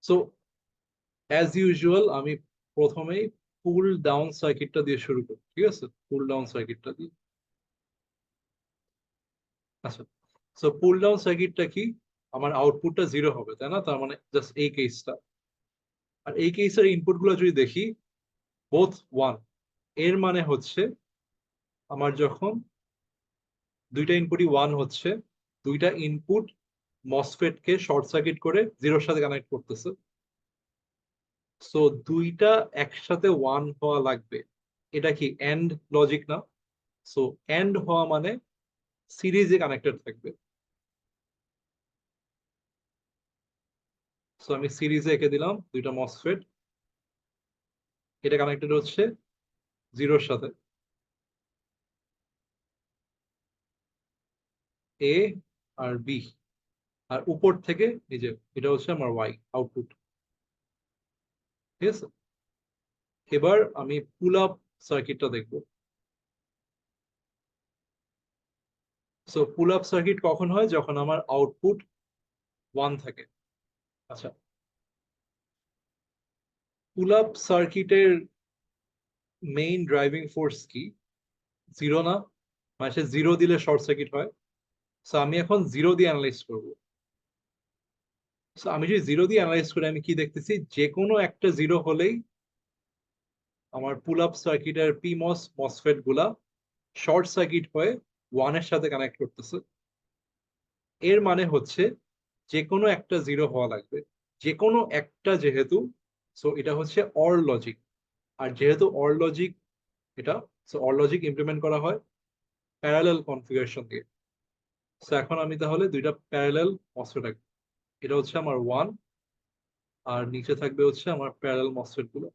সো অ্যাজ ইউজুয়াল আমি প্রথমেই পুল ডাউন সার্কিটটা দিয়ে শুরু করি, ঠিক আছে, পুল ডাউন সার্কিটটা দিয়ে। আচ্ছা, সো পুল ডাউন সার্কিটটা কি, আমার আউটপুটটা জিরো হবে তাই না, তার মানে জাস্ট এই কেসটা। আর এই কেসের ইনপুট গুলো যদি দেখি বোথ ওয়ান, এর মানে হচ্ছে আমার যখন দুইটা ইনপুটই ওয়ান হচ্ছে, দুইটা ইনপুট মসফেট কে শর্ট সার্কিট করে জিরোর সাথে কানেক্ট করতেছে। সো দুইটা একসাথে ওয়ান হওয়া লাগবে, এটা কি এন্ড লজিক না? সো এন্ড হওয়া মানে সিরিজে কানেক্টেড থাকবে। সো আমি সিরিজে এঁকে দিলাম দুইটা মসফেট, এটা কানেক্টেড হচ্ছে জিরোর সাথে, এ আর বি, আর উপর থেকে নিজে, এটা হচ্ছে আমার ওয়াই আউটপুট। ঠিক আছে, এবার আমি পুল আপ সার্কিটটা দেখবো। সো পুল আপ সার্কিট কখন হয়, যখন আমার আউটপুট ওয়ান থাকে। আচ্ছা, পুল আপ সার্কিটের মেইন ড্রাইভিং ফোর্স কি, জিরো না? মানে সে জিরো দিলে শর্ট সার্কিট হয়। সো আমি এখন জিরো দিয়ে অ্যানালাইজ করবো। সো আমি যদি জিরো দিয়ে অ্যানালাইজ করি আমি কি দেখতেছি, যে কোনো একটা জিরো হলেই আমার পুল আপ সার্কিটের পিমস মসফেট গুলা শর্ট সার্কিট হয়ে ওয়ানের সাথে কানেক্ট করতেছে। এর মানে হচ্ছে যে কোনো একটা জিরো হওয়া লাগবে, যে কোনো একটা, যেহেতু সো এটা হচ্ছে অর লজিক, আর যেহেতু অর লজিক এটা, সো অর লজিক ইমপ্লিমেন্ট করা হয় প্যারালাল কনফিগারেশন দিয়ে। সো এখন আমি তাহলে দুইটা প্যারালাল মসফেট আঁকবো, এটা হচ্ছে আমার ওয়ান, আর নিচে থাকবে হচ্ছে আমার প্যারালাল মসফেট গুলো।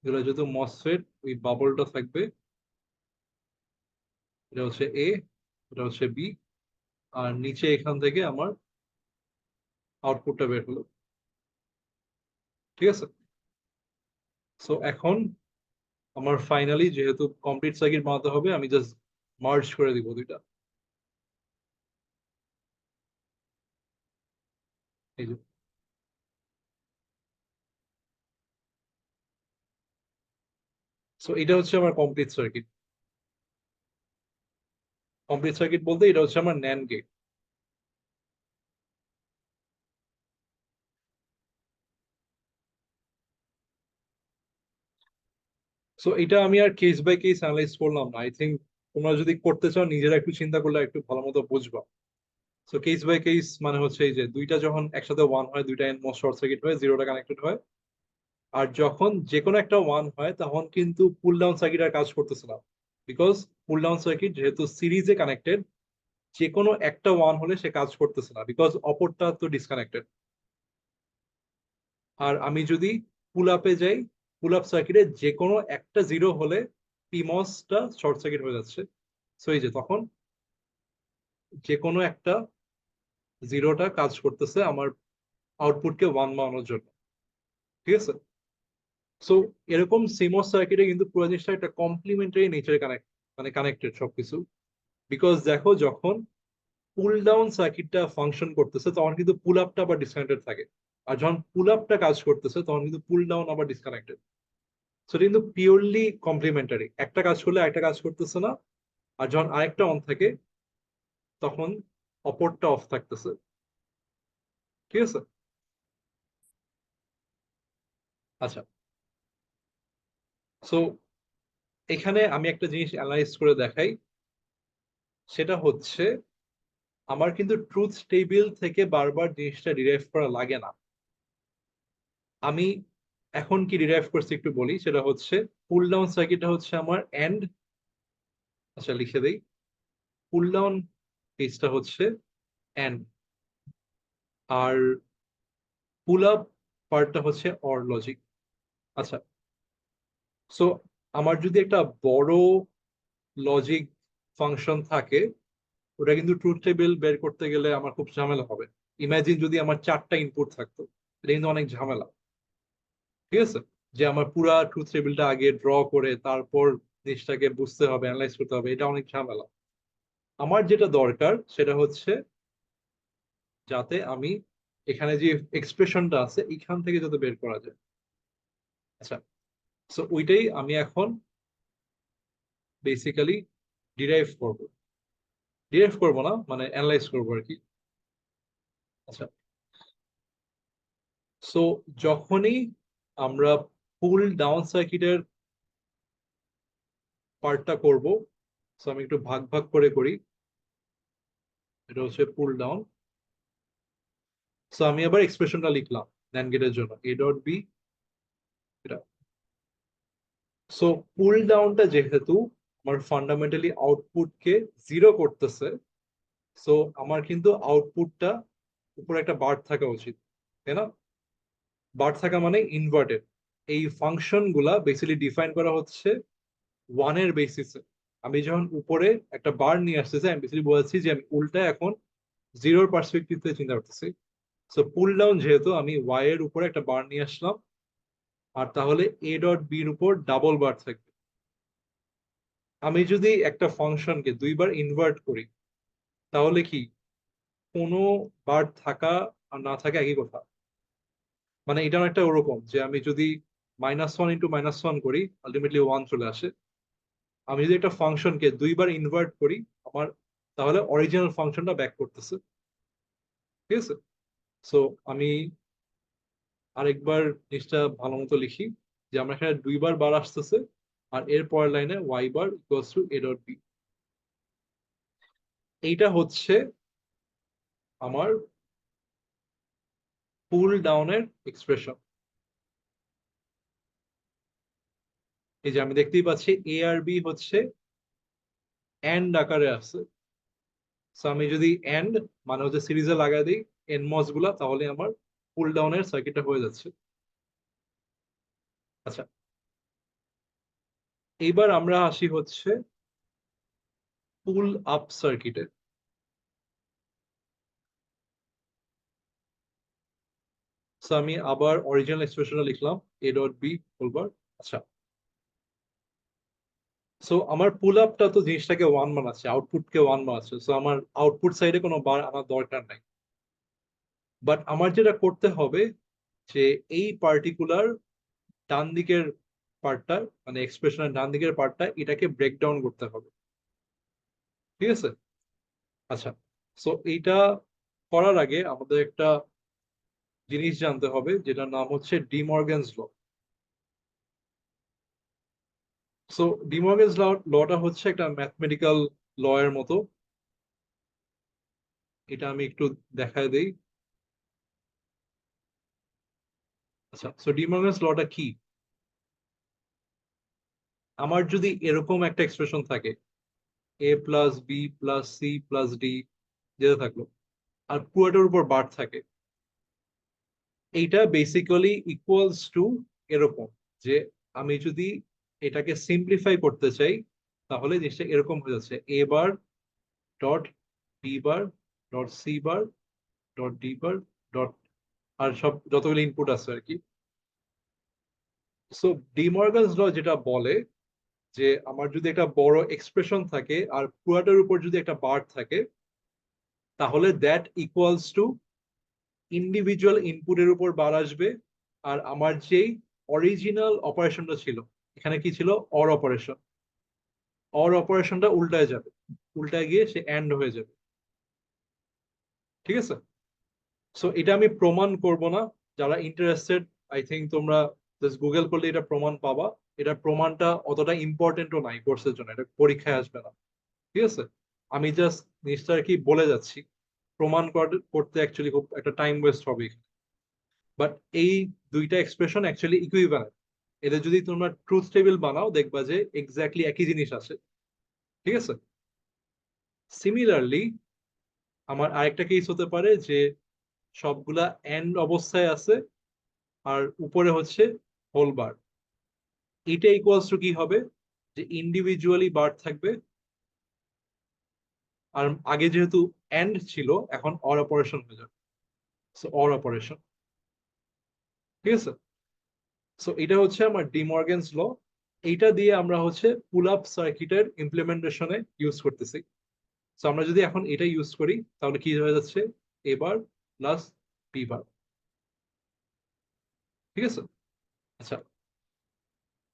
এগুলো যেহেতু মসফেট, ওই বাবলটা থাকবে, এটা হচ্ছে এ, এটা হচ্ছে বি, আর নিচে এখান থেকে আমার আউটপুটটা বের হলো। ঠিক আছে, সো এখন আমার ফাইনালি যেহেতু কমপ্লিট সার্কিট বানাতে হবে, আমি জাস্ট মার্জ করে দিব দুইটা, এই যে। সো এটা হচ্ছে আমার কমপ্লিট সার্কিট। কমপ্লিট সার্কিট বলতে এটা হচ্ছে আমার ন্যান্ড গেট। সো এটা আমি আর কেস বাই কেস অ্যানালাইজ করলাম না, আই থিঙ্ক তোমরা যদি করতে চাও নিজেরা একটু চিন্তা করলে একটু ভালো মতো বুঝবা। সো কেস বাই কেস মানে হচ্ছে এই যে দুইটা যখন একসাথে ওয়ান হয়, দুইটা মোস্ট শর্ট সার্কিট হয়ে জিরোটা কানেক্টেড হয়, আর যখন যে কোনো একটা ওয়ান হয় তখন কিন্তু পুল ডাউন সার্কিট আর কাজ করতেছে না, বিকজ পুল ডাউন সার্কিট যেহেতু সিরিজে কানেক্টেড, যে কোনো একটা ওয়ান হলে সে কাজ করতেছে না, বিকজ অপরটা তো ডিসকানেক্টেড। আর আমি যদি পুল আপে যাই, পুল আপ সার্কিটে যে কোনো একটা জিরো হলে পিমসটা শর্ট সার্কিট হয়ে যাচ্ছে। সো এই যে তখন যে কোনো একটা জিরোটা কাজ করতেছে আমার আউটপুটকে ওয়ান বানানোর জন্য। ঠিক আছে, সো এরকম সিমস সার্কিটে কিন্তু পুরো জিনিসটা একটা কমপ্লিমেন্টারি নেচারে কানেক্ট মানে কানেক্টেড সবকিছু। বিকজ দেখো যখন পুল ডাউন সার্কিটটা ফাংশন করতেছে তখন কিন্তু পুল আপটা আবার ডিসকানেক্টেড থাকে, আর যখন পুল আপটা কাজ করতেছে তখন কিন্তু পুল ডাউন আবার ডিসকানেক্টেড। সেটা কিন্তু পিওরলি কমপ্লিমেন্টারি, একটা কাজ করলে একটা কাজ করতেছে না, আর যখন আরেকটা অন থাকে তখন অপরটা অফ থাকতেছে। ঠিক আছে? আচ্ছা, সো এখানে আমি একটা জিনিস অ্যানালাইজ করে দেখাই, সেটা হচ্ছে আমার কিন্তু ট্রুথ টেবিল থেকে বারবার জিনিসটা ডিরাইভ করা লাগে না। আমি এখন কি ডিরাইভ করছি একটু বলি, সেটা হচ্ছে পুল ডাউন সার্কিটটা হচ্ছে আমার এন্ড, আচ্ছা লিখে দেই, পুল ডাউন কেসটা হচ্ছে এন্ড, আর পুল আপ পার্টটা হচ্ছে অর লজিক। আচ্ছা, সো আমার যদি একটা বড় লজিক ফাংশন থাকে, ওটা কিন্তু ট্রুথ টেবিল বের করতে গেলে আমার খুব ঝামেলা হবে। ইমাজিন যদি আমার 4টা ইনপুট থাকতো, এটা কিন্তু অনেক ঝামেলা। ঠিক আছে? যে আমার পুরা ট্রুথ টেবিলটা আগে ড্র করে তারপর জিনিসটাকে বুঝতে হবে, অ্যানালাইজ করতে হবে, এটা অনেক ঝামেলা। আমার যেটা দরকার সেটা হচ্ছে যাতে আমি এখানে যে এক্সপ্রেশনটা আছে এখান থেকে যাতে বের করা যায়। আচ্ছা, সো ওইটাই আমি এখন বেসিক্যালি ডিরাইভ করব, ডিরাইভ করবো না মানে অ্যানালাইজ করবো আর কি। আচ্ছা, সো যখনই আমরা পুল ডাউন সার্কিটের পার্টটা করব, সো আমি একটু ভাগ ভাগ করে করি। এটা হচ্ছে পুল ডাউন, সো আমি আবার এক্সপ্রেশনটা লিখলাম ন্যান্ড গেটের জন্য এ ডট বি, এটা। সো পুল ডাউনটা যেহেতু আমার ফান্ডামেন্টালি আউটপুটকে জিরো করতেছে, সো আমার কিন্তু আউটপুটটা উপরে একটা বার থাকা উচিত, তাই না? বার থাকা মানে ইনভার্টেড। এই ফাংশন গুলা বেসিক্যালি ডিফাইন করা হচ্ছে ওয়ানের বেসিসে। আমি যখন উপরে একটা বার নিয়ে আসতেছি আমি বেসিক্যালি বলছি যে আমি উল্টা এখন জিরোর পার্সপেক্টিভ থেকে চিন্তা করতেছি। সো পুল ডাউন যেহেতু আমি ওয়াই এর উপরে একটা বার নিয়ে আসলাম, আর তাহলে এ ডট বির উপর ডাবল বার থাকবে। আমি যদি একটা ফাংশনকে দুইবার ইনভার্ট করি তাহলে কি কোনো বার থাকা আর না থাকা একই কথা? মানে এটা একটা ওরকম যে আমি যদি -1 ইন্টু -1 করি আলটিমেটলি 1 চলে আসে। আমি যদি একটা ফাংশনকে দুইবার ইনভার্ট করি আমার, তাহলে অরিজিনাল ফাংশনটা ব্যাক করতেছে। ঠিক আছে? সো আমি আরেকবার জিনিসটা ভালো মতো লিখি, যে আমরা এখানে দুইবার বার আসতেছে, আর এর পরের লাইনে Y bar equals to A dot B. এইটা হচ্ছে আমার পুল ডাউনের এক্সপ্রেশন। এই যে আমি দেখতেই পাচ্ছি এ আর বি হচ্ছে এন্ড আকারে আছে। সো আমি যদি এন্ড মানে হচ্ছে সিরিজে লাগাই দিই এনমস গুলা, তাহলে আমার পুল ডাউনের সার্কিটটা হয়ে যাচ্ছে। আচ্ছা, এইবার আমরা আসি হচ্ছে পুল আপ সার্কিটে। সো আমি আবার অরিজিনাল এক্সপ্রেশনটা লিখলাম এ ডট বি বলবার। আচ্ছা, সো আমার পুল আপটা তো জিনিসটাকে ওয়ান বানাচ্ছে, আউটপুটকে ওয়ান বানাচ্ছে, সো আমার আউটপুট সাইডে কোনো বার আনার দরকার নাই। বাট আমার যেটা করতে হবে যে এই পার্টিকুলার ডান দিকের পার্টটা, মানে এক্সপ্রেশনের ডান দিকের পার্টটা, এটাকে ব্রেকডাউন করতে হবে। ঠিক আছে? আচ্ছা, সো এইটা করার আগে আমাদের একটা জিনিস জানতে হবে যেটার নাম হচ্ছে ডিমর্গেনস ল। সো ডিমর্গেনস লটা হচ্ছে একটা ম্যাথমেটিক্যাল ল এর মতো। এটা আমি একটু দেখায় দেই। আচ্ছা, সো ডিমর্গেনস লটা কি? আমার যদি এরকম একটা এক্সপ্রেশন থাকে A plus B plus C plus D যেটা থাকলো, আর পুরোটার উপর বার থাকে, এইটা বেসিক্যালি ইকুয়ালস টু এরকম যে আমি যদি এটাকে সিম্পলিফাই করতে চাই তাহলে জিনিসটা এরকম হয়ে যাচ্ছে A bar dot B bar dot C bar dot D bar dot, আর সব যতগুলো ইনপুট আছে আর কি। সো ডিমর্গানস ল যেটা বলে যে আমার যদি একটা বড় এক্সপ্রেশন থাকে আর পুরাটার উপর যদি একটা বার থাকে, তাহলে দ্যাট ইকুয়ালস টু ইন্ডিভিজুয়াল ইনপুটের উপর বার আসবে, আর আমার যেই অরিজিনাল অপারেশনটা ছিল, এখানে কি ছিল, অর অপারেশন, অর অপারেশনটা উল্টায় যাবে, উল্টায় গিয়ে সে এন্ড হয়ে যাবে। ঠিক আছে, সো এটা আমি প্রমাণ করব না। যারা ইন্টারেস্টেড, আই থিঙ্ক তোমরা জাস্ট গুগল করলে এটা প্রমাণ পাবা। এটা প্রমাণটা অতটা ইম্পর্টেন্টও নাই কোর্সের জন্য, এটা পরীক্ষায় আসবে না। ঠিক আছে, আমি জাস্ট জিনিসটা আর কি বলে যাচ্ছি। প্রমাণ করতে অ্যাকচুয়ালি খুব একটা টাইম ওয়েস্ট হবে। বাট এই দুইটা এক্সপ্রেশন অ্যাকচুয়ালি ইকুইভ্যালেন্ট। এদের যদি তোমরা ট্রুথ টেবিল বানাও দেখবা যে এক্স্যাক্টলি একই জিনিস আসে। ঠিক আছে, সিমিলারলি আমার আরেকটা কেস হতে পারে যে সবগুলা এন্ড অবস্থায় আছে আর উপরে হচ্ছে হোল বার। এটা ইকুয়ালস টু কি হবে, যে ইন্ডিভিজুয়ালি বার থাকবে, আর আগে যেহেতু এন্ড ছিল এখন অর অপারেশন হয়ে যাবে, সো অর অপারেশন। ঠিক আছে, সো এটা হচ্ছে আমার ডিমর্গেনস ল। এইটা দিয়ে আমরা হচ্ছে পুল আপ সার্কিটের ইমপ্লিমেন্টেশনে ইউজ করতেছি। সো আমরা যদি এখন এটা ইউজ করি তাহলে কি হয়ে যাচ্ছে, এ বার প্লাস বি বার। ঠিক আছে, আচ্ছা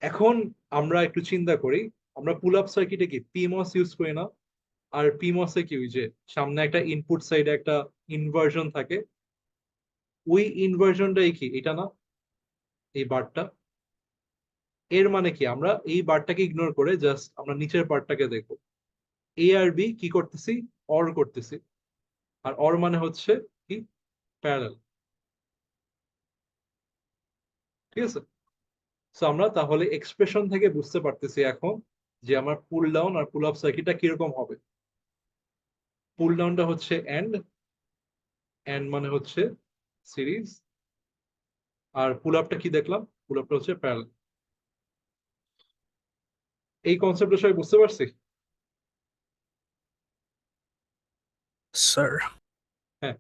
এখন আমরা একটু চিন্তা করি, আমরা পুল আপ সার্কিটে কি পিমস ইউজ করি না? আর পিমসে কি ওই যে সামনে একটা ইনপুট সাইডে একটা ইনভার্সন থাকে, ওই ইনভার্সনটাই কি এটা না, এই বারটা। এর মানে কি, আমরা এই বারটাকে ইগনোর করে জাস্ট আমরা নিচের পার্টটাকে দেখবো। এ আর বি কি করতেছি, অর করতেছি। আর অর মানে হচ্ছে কি, প্যারালাল। ঠিক আছে, সো আমরা তাহলে এক্সপ্রেশন থেকে বুঝতে পারতেছি এখন যে আমার পুল ডাউন আর পুল আপ সার্কিটটা কিরকম হবে। পুল ডাউনটা হচ্ছে এন্ড, এন্ড মানে হচ্ছে সিরিজ, আর পুল আপটা কি দেখলাম, পুল আপটা হচ্ছে প্যারালাল। এই কনসেপ্টটা সবাই বুঝতে পারছি? স্যার। হ্যাঁ,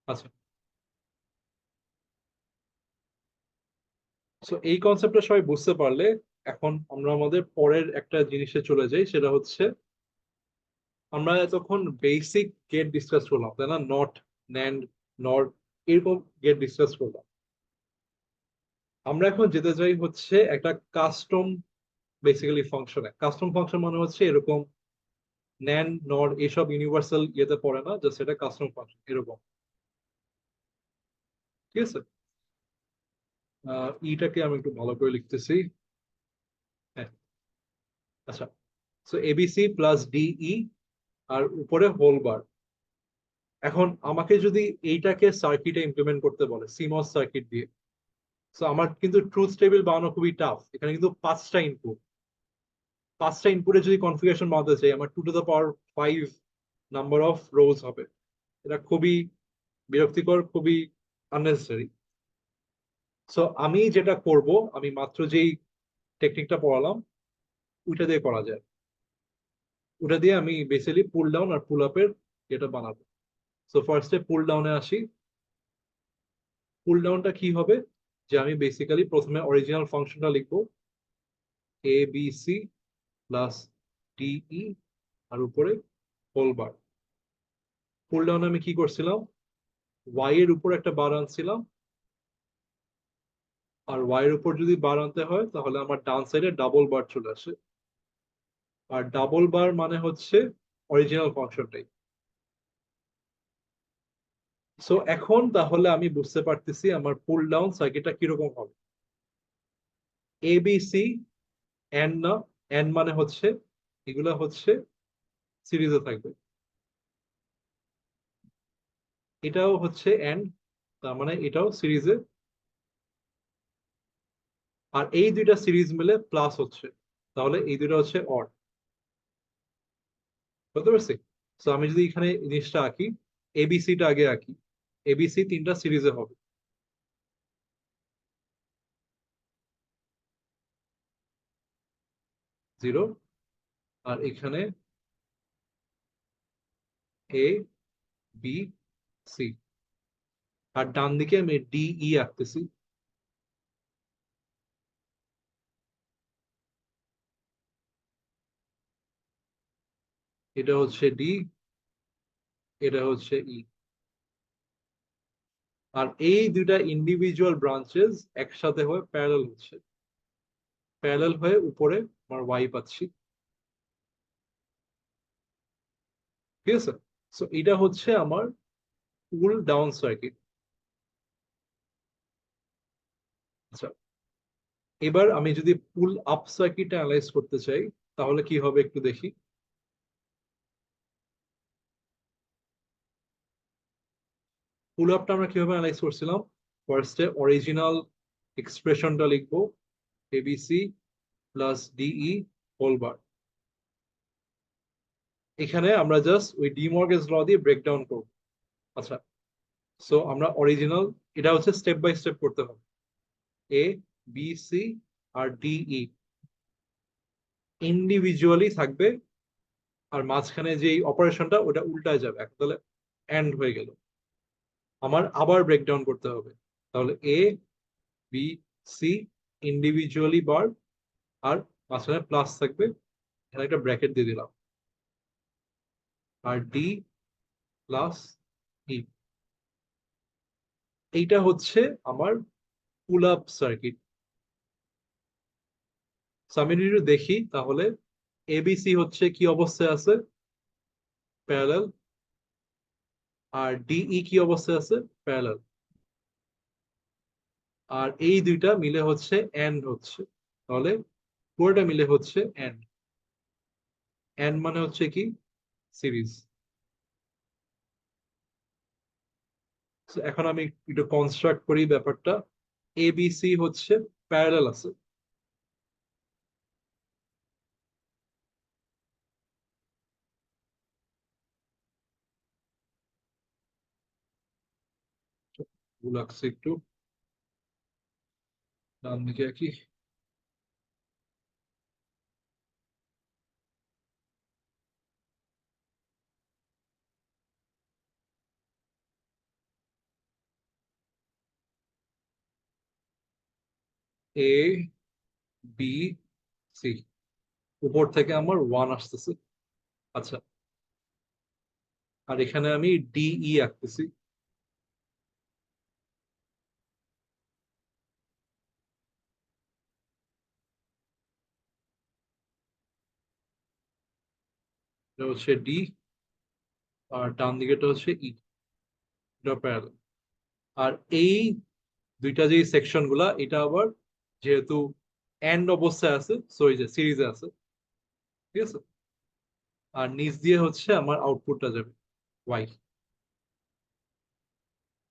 আচ্ছা, সো এই কনসেপ্টটা সবাই বুঝতে পারলে এখন আমরা আমাদের পরের একটা জিনিসে চলে যাই, সেটা হচ্ছে আমরা এতক্ষণ বেসিক গেট ডিসকাস করলাম, তাই না? নট, ন্যান্ড, নট, এরকম গেট ডিসকাস করলাম। আমরা এখন যেতে চাই হচ্ছে একটা কাস্টম বেসিক্যালি ফাংশনে। কাস্টম ফাংশন মানে হচ্ছে এরকম ন্যান্ড, নট এসব ইউনিভার্সাল ইয়েতে পড়ে না, জাস্ট এটা কাস্টম ফাংশন এরকম। ঠিক আছে, ইটাকে আমি একটু ভালো করে লিখতেছি। হ্যাঁ, আচ্ছা, সো এবিসি প্লাস ডিই আর উপরে হোল বার। এখন আমাকে যদি এইটাকে সার্কিটে ইমপ্লিমেন্ট করতে বলে সিমস সার্কিট দিয়ে, সো আমার কিন্তু ট্রুথ টেবিল বানানো খুবই টাফ। এখানে কিন্তু পাঁচটা ইনপুট, পাঁচটা ইনপুটে যদি কনফিগারেশন বানাতে চাই আমার 2⁵ নাম্বার অফ রোজ হবে। এটা খুবই বিরক্তিকর, খুবই আননেসেসারি। সো আমি যেটা করব, আমি মাত্র যেই টেকনিকটা পড়ালাম ওইটা দিয়ে করা যায়। ওটা দিয়ে আমি বেসিক্যালি পুল ডাউন আর পুল আপের যেটা বানাবো। সো ফার্স্টে পুল ডাউনে আসি। পুল ডাউনটা কি হবে, যে আমি বেসিক্যালি প্রথমে অরিজিনাল ফাংশনটা লিখবো, A B C plus DE আর উপরে হোল বার। পুল ডাউনে আমি কি করছিলাম, ওয়াই এর উপর একটা বার আনছিলাম, আর ওয়াই এর উপর যদি বার আনতে হয় তাহলে আমার ডান সাইডে ডাবল বার চলে আসে। আর ডাবল বার মানে হচ্ছে অরিজিনাল ফাংশনটাই। সো এখন তাহলে আমি বুঝতে পারতেছি আমার পুল ডাউন সার্কিটটা কিরকম হবে। এবিসি এন না, এন মানে হচ্ছে এগুলা হচ্ছে সিরিজে থাকবে, এটাও হচ্ছে এন, তার মানে এটাও সিরিজে। আর এই দুইটা সিরিজ মিলে প্লাস হচ্ছে, তাহলে এই দুইটা হচ্ছে অড। বুঝতে পারছি? তো আমি যদি এখানে জিনিসটা আঁকি, এবিসিটা আগে আঁকি, এবিসি তিনটা সিরিজে হবে, জিরো, আর এখানে এ বি সি, আর ডান দিকে আমি ডিই আঁকতেছি। এটা হচ্ছে ডি, এটা হচ্ছে ই। আর এই দুইটা ইন্ডিভিজুয়াল ব্রাঞ্চেস একসাথে হয়ে প্যারালাল হচ্ছে, প্যারালাল হয়ে উপরে আমার ওয়াই পাচ্ছি, ঠিক আছে। সো এটা হচ্ছে আমার পুল ডাউন সার্কিট। আচ্ছা, এবার আমি যদি পুল আপ সার্কিট অ্যানালাইজ করতে চাই তাহলে কি হবে একটু দেখি। পুল আপটা আমরা কিভাবে অ্যানালাইজ করছিলাম? ফার্স্টে অরিজিনাল এক্সপ্রেশনটা লিখবো, ABC plus DE whole bar. এখানে আমরা জাস্ট ওই ডি মর্গেজ ল দিয়ে ব্রেকডাউন করবো। আচ্ছা, সো আমরা অরিজিনাল, এটা হচ্ছে স্টেপ বাই স্টেপ করতে হবে। A B C R DE individually থাকবে, আর মাঝখানে যে অপারেশনটা ওটা উল্টায় যাবে, এখন তাহলে এন্ড হয়ে গেল। আমার আবার ব্রেকডাউন করতে হবে, তাহলে এ বি সি ইন্ডিভিজুয়ালি বার, আর মাঝখানে প্লাস থাকবে, এখানে একটা ব্র্যাকেট দিয়ে দিলাম, আর ডি প্লাস ই। এইটা হচ্ছে আমার পুল আপ সার্কিট। আমি যদি দেখি তাহলে এবিসি হচ্ছে কি অবস্থায় আছে, প্যারালাল, আর ডিই কি অবস্থায় আছে, প্যারালাল, আর এই দুইটা মিলে হচ্ছে এন্ড হচ্ছে, তাহলে পুরোটা মিলে হচ্ছে এন্ড। এন্ড মানে হচ্ছে কি, সিরিজ। এখন আমি একটু কনস্ট্রাক্ট করি ব্যাপারটা। এবিসি হচ্ছে প্যারালাল আছে, ভুল লাগছে একটু, ডান দিকে কি, এ বি সি, উপর থেকে আমার ওয়ান আসতেছে। আচ্ছা, আর এখানে আমি ডিই আঁকতেছি, এটা হচ্ছে ডি, আর ডান দিকেটা হচ্ছে ই, এটা প্যারালাল। আর এই দুইটা যে সেকশন গুলা, এটা আবার যেহেতু এন্ড অবস্থায় আছে, সো এই যে সিরিজে আছে, ঠিক আছে। আর নিচ দিয়ে হচ্ছে আমার আউটপুটটা যাবে ওয়াই।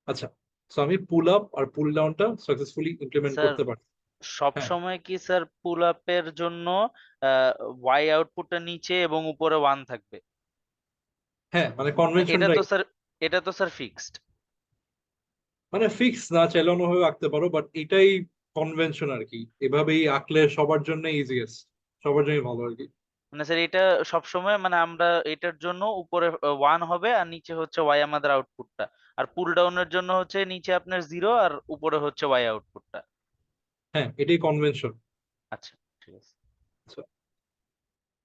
আচ্ছা, সো আমি পুল আপ আর পুল ডাউনটা সাকসেসফুলি ইমপ্লিমেন্ট স্যার করতে পারি। সব হ্যাঁ সময় কি স্যার পুল আপের জন্য ওয়াই আউটপুটটা নিচে এবং উপরে ওয়ান থাকবে? হ্যাঁ, মানে না, এটা কনভেনশনটা, তো স্যার, এটা তো স্যার ফিক্সড। মানে ফিক্স না, চাইলে অন্যভাবে আঁকতে পারো, বাট এটাই কনভেনশন আর কি, এভাবেই আঁকলে সবার জন্য ইজিয়েস্ট, সবার জন্য ভালো আর কি। মানে স্যার এটা সব সময় মানে আমরা এটার জন্য উপরে ওয়ান হবে আর নিচে হচ্ছে ওয়াই আমাদের আউটপুটটা, আর পুল ডাউনের জন্য হচ্ছে নিচে আপনার জিরো আর উপরে হচ্ছে ওয়াই আউটপুটটা। হ্যাঁ, এটাই কনভেনশন। আচ্ছা, ঠিক আছে।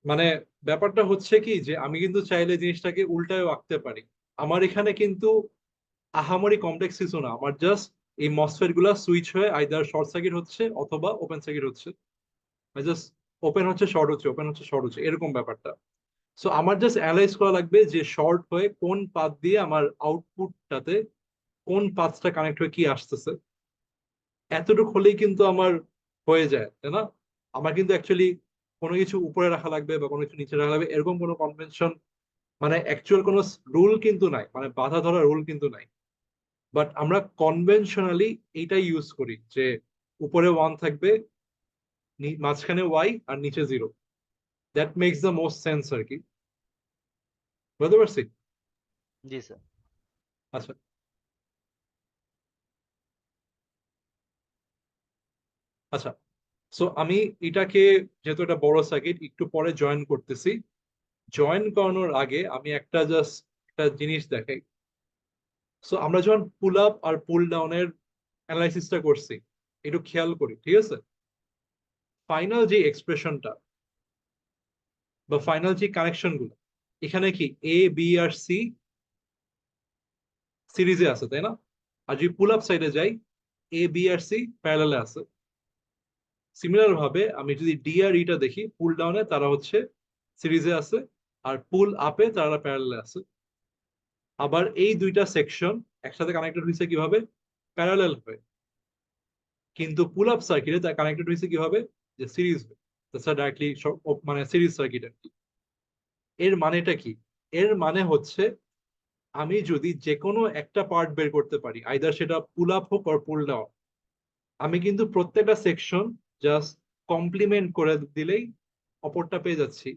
মানে ব্যাপারটা হচ্ছে কি, যে আমি কিন্তু চাইলে জিনিসটাকে উল্টায়ও আঁকতে পারি। আমার এখানে কিন্তু আহামরি কমপ্লেক্স কিছু না, আমার জাস্ট এই মসফেট গুলা সুইচ হয়ে আইদার শর্ট সার্কিট হচ্ছে অথবা ওপেন সার্কিট হচ্ছে, জাস্ট ওপেন হচ্ছে শর্ট হচ্ছে, ওপেন হচ্ছে শর্ট হচ্ছে, এরকম ব্যাপারটা। সো আমার জাস্ট অ্যানালাইজ করা লাগবে যে শর্ট হয়ে কোন পাথ দিয়ে আমার আউটপুটটাতে কোন পাথটা কানেক্ট হয়ে কি আসতেছে, এতটুকু হলেই কিন্তু আমার হয়ে যায়, তাই না? আমার কিন্তু অ্যাকচুয়ালি কোনো কিছু উপরে রাখা লাগবে বা কোনো কিছু নিচে রাখা লাগবে এরকম কোনো কনভেনশন, মানে অ্যাকচুয়াল কোনো রুল কিন্তু নাই, মানে বাধা ধরা রুল কিন্তু নাই। বাট আমরা কনভেনশনালি এইটাই ইউজ করি যে উপরে ওয়ান থাকবে, মাঝখানে ওয়াই আর নিচে zero. That makes the most sense আর কি, বুঝতে পারছি? জি স্যার। আচ্ছা, আচ্ছা, সো আমি এটাকে, যেহেতু এটা বড় সার্কিট, একটু পরে জয়েন করতেছি। জয়েন করানোর আগে আমি একটা জাস্ট একটা জিনিস দেখাই। সো আমরা যখন পুল আপ আর পুল ডাউনের অ্যানালাইসিসটা করছি, একটু খেয়াল করি, ঠিক আছে। ফাইনাল যে এক্সপ্রেশনটা বা ফাইনাল যে কানেকশন গুলো, এখানে কি এ বি আর সি সিরিজে আছে, তাই না? আর যদি পুল আপ সাইডে যাই, এ বি আর সি প্যারালালে আছে। সিমিলার ভাবে আমি যদি ডি আর ইটা দেখি, পুল ডাউনে তারা হচ্ছে সিরিজে আছে, আর পুল আপে তারা প্যারালালে আছে। আবার এই দুইটা সেকশন একসাথে কানেক্টেড হয়েছে কিভাবে? প্যারালাল হয়ে। কিন্তু পুল আপ সার্কিটে তা কানেক্টেড হয়েছে কিভাবে? যে সিরিজ হয়ে। তাছাড়া ডাইরেক্টলি মানে সিরিজ সার্কিট আর কি। এর মানেটা কি? এর মানে হচ্ছে আমি যদি যে কোনো একটা পার্ট বের করতে পারি, আইদার সেটা পুল আপ হোক আর পুল ডাউন, আমি কিন্তু প্রত্যেকটা সেকশন জাস্ট কমপ্লিমেন্ট করে দিলেই অপরটা পেয়ে যাচ্ছি।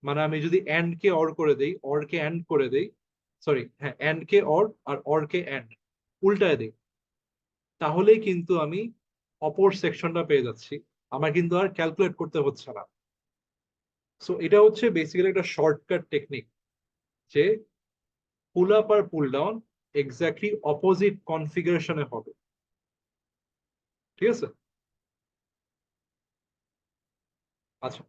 মানে আমি যদি এন্ড কে অর করে দেই, অর কে এন্ড করে দেই, সরি হ্যাঁ, এন্ড কে অর আর অর কে এন্ড উল্টায় দেই, তাহলেই কিন্তু আমি অপর সেকশনটা পেয়ে যাচ্ছি। আমার কিন্তু আর ক্যালকুলেট করতে হচ্ছে না। সো এটা হচ্ছে বেসিক্যালি একটা শর্টকাট টেকনিক, যে পুল আপ আর পুল ডাউন এক্স্যাক্টলি অপোজিট কনফিগারেশনে হবে। ঠিক আছে? আচ্ছা,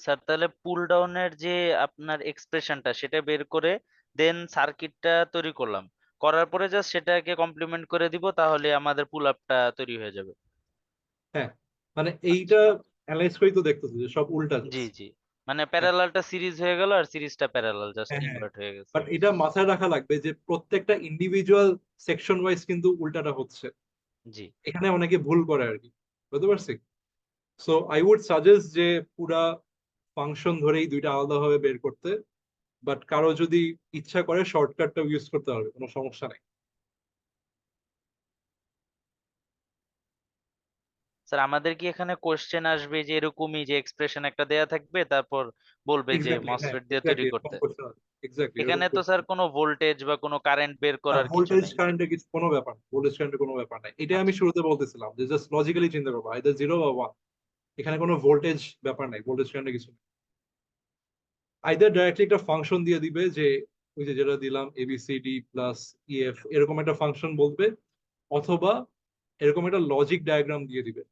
স্যার তাহলে পুল ডাউনের যে আপনার এক্সপ্রেশনটা সেটা বের করে দেন সার্কিটটা তৈরি করলাম, করার পরে জাস্ট সেটাকে কমপ্লিমেন্ট করে দিব, তাহলে আমাদের পুল আপটা তৈরি হয়ে যাবে। হ্যাঁ, মানে আচ্ছা, এইটা অ্যানালাইজ করেই তো দেখতেছি যে সব উল্টা জি যাচ্ছে। জি, মানে হ্যাঁ প্যারালালটা সিরিজ হয়ে গেল আর সিরিজটা প্যারালাল জাস্ট হ্যাঁ হ্যাঁ, ইনভার্ট হয়ে গেছে। বাট এটা মাথায় রাখা লাগবে যে প্রত্যেকটা ইন্ডিভিজুয়াল সেকশন ওয়াইজ কিন্তু উল্টাটা হচ্ছে। জি এখানে অনেকে ভুল করে আর কি, বুঝতে পারছি? সো আই উড সাজেস্ট যে পুরা ফাংশন ধরেই দুইটা আলাদাভাবে বের করতে, বাট কারো যদি ইচ্ছা করে শর্টকাটটা ইউজ করতে হবে, কোনো সমস্যা নেই। স্যার, আমাদের কি এখানে কোশ্চেন আসবে যে এরকমই, যে এক্সপ্রেশন একটা দেয়া থাকবে তারপর বলবে যে এক্স্যাক্টলি, হ্যাঁ মসফেট দিয়ে তৈরি এক্স্যাক্টলি এরকম করতে? কোশ্চেন আছে, এক্স্যাক্টলি এরকম এখানে তো কোশ্চেন। স্যার কোনো ভোল্টেজ বা কোনো কারেন্ট বের না, করার কিছু ভোল্টেজ নেই। কারেন্টের কিছু কোনো ব্যাপার না, ভোল্টেজ কারেন্টের কোনো ব্যাপার নাই। এটা আমি আচ্ছা শুরুতে বলতেছিলাম যে জাস্ট লজিক্যালি চিন্তা করবো, আইদার জিরো বা ওয়ান। এখানে কোনো ভোল্টেজ ব্যাপার নাই, ভোল্টেজ কারেন্টের কিছু নেই। আইদার ডাইরেক্টলি একটা ফাংশন দিয়ে দিবে, যে ওই যে যেটা দিলাম এবিসিডি প্লাস ইএফ, এরকম একটা ফাংশন বলবে, অথবা এরকম একটা লজিক ডায়াগ্রাম দিয়ে দিবে।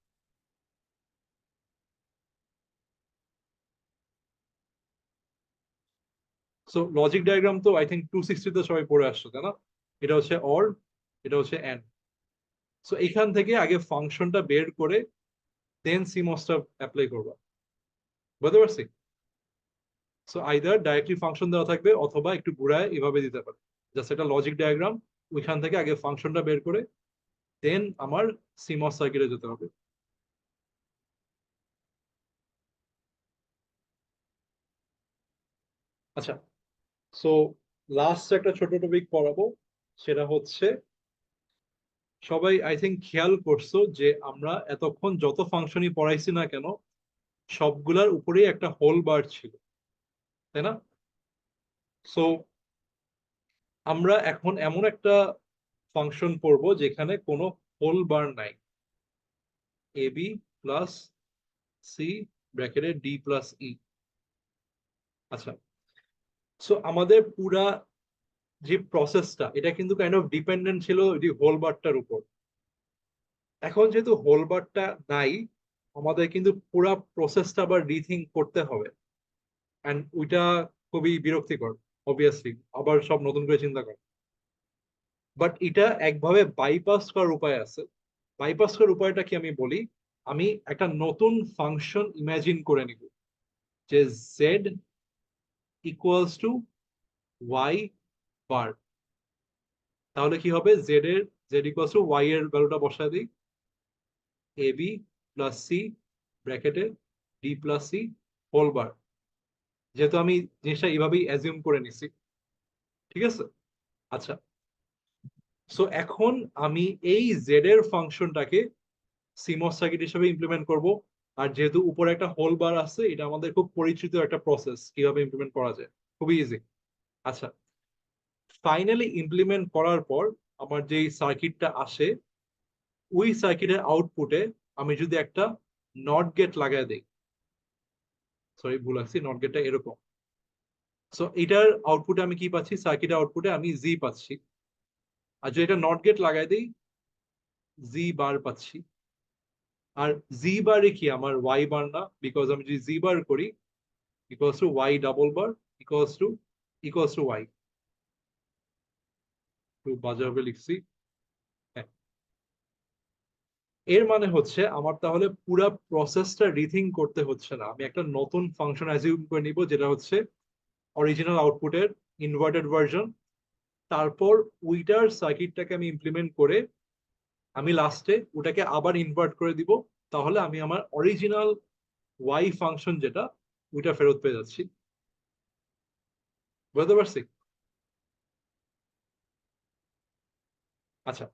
সো লজিক ডায়াগ্রাম তো আই থিঙ্ক 260 সবাই পড়ে আসছো, তাই না? এটা হচ্ছে অর, এটা হচ্ছে এন্ড। সো এখান থেকে আগে ফাংশনটা বের করে দেন সিমসটা অ্যাপ্লাই করবা, বুঝতে পারছি? সো আইদার ডাইরেক্টলি ফাংশন দেওয়া থাকবে, অথবা একটু ঘুরায় এভাবে দিতে পারে, জাস্ট একটা লজিক ডায়াগ্রাম। ওইখান থেকে আগে ফাংশনটা বের করে দেন আমার সিমস সার্কিটে যেতে হবে। আচ্ছা, সো লাস্ট একটা ছোট টপিক পড়াবো, সেটা হচ্ছে, সবাই আই থিঙ্ক খেয়াল করছো যে আমরা এতক্ষণ যত ফাংশনই পড়াইছি না কেন, সবগুলার উপরেই একটা হোল বার ছিল, তাই না? সো আমরা এখন এমন একটা ফাংশন পড়বো যেখানে কোনো হোল বার নাই, এ বি প্লাস সি ব্র্যাকেটে ডি প্লাস ই। আচ্ছা, সো আমাদের পুরা যে প্রসেসটা, এটা কিন্তু কাইন্ড অফ ডিপেন্ডেন্ট ছিল ওই হোল বারটার উপর। এখন যেহেতু হোল বারটা নাই, আমাদের কিন্তু পুরা প্রসেসটা আবার রিথিঙ্ক করতে হবে, এন্ড ওইটা খুবই বিরক্তিকর অবভিয়াসলি, আবার সব নতুন করে চিন্তা কর। বাট এটা একভাবে বাইপাস করার উপায় আছে। বাইপাস করার উপায়টা কি আমি বলি, আমি একটা নতুন ফাংশন ইমাজিন করে নিব, যে জেড ইকুয়ালস টু ওয়াই বার। তাহলে কি হবে, জেড ইকুয়ালস টু ওয়াই এর ভ্যালুটা বসায় দিই, এ বি প্লাস সি ব্র্যাকেটে D plus C whole bar. যেহেতু আমি জিনিসটা এইভাবেই অ্যাজিউম করে নিছি, ঠিক আছে? আচ্ছা, সো এখন আমি এই জেড এর ফাংশনটাকে সিমস সার্কিট হিসেবে ইমপ্লিমেন্ট করব। আর যেহেতু উপরে একটা হোল বার আছে, এটা আমাদের খুব পরিচিত একটা প্রসেস, কিভাবে ইমপ্লিমেন্ট করা যায়, খুবই ইজি। আচ্ছা, ফাইনালি ইমপ্লিমেন্ট করার পর আমার যে সার্কিটটা আসে, ওই সার্কিটের আউটপুটে আমি যদি একটা নট গেট লাগাই দেই, সরি ভুল আছে, নট গেটটা এরকম। সো এটার আউটপুটে আমি কি পাচ্ছি, সার্কিটের আউটপুটে আমি জি পাচ্ছি। আর যদি এটা নট গেট লাগাই দিই, জি বার পাচ্ছি। আর জি বারে কি আমার ওয়াই বার না, বিকজ আমি যদি জি বার করি, equals to y double bar equals to y. একটু বাজাবে লিখছি। হ্যাঁ, এর মানে হচ্ছে আমার তাহলে পুরো প্রসেসটা রিথিঙ্ক করতে হচ্ছে না, আমি একটা নতুন ফাংশন অ্যাজিউম করে নিব যেটা হচ্ছে অরিজিনাল আউটপুটের ইনভার্টেড ভার্সন। তারপর ওইটার সার্কিটটাকে আমি ইমপ্লিমেন্ট করে আমি লাস্টে ওটাকে আবার ইনভার্ট করে দিব, তাহলে আমি আমার অরিজিনাল ওয়াই ফাংশন যেটা ওইটা ফেরত পেয়ে যাচ্ছি। বুঝতে পারছি? আচ্ছা,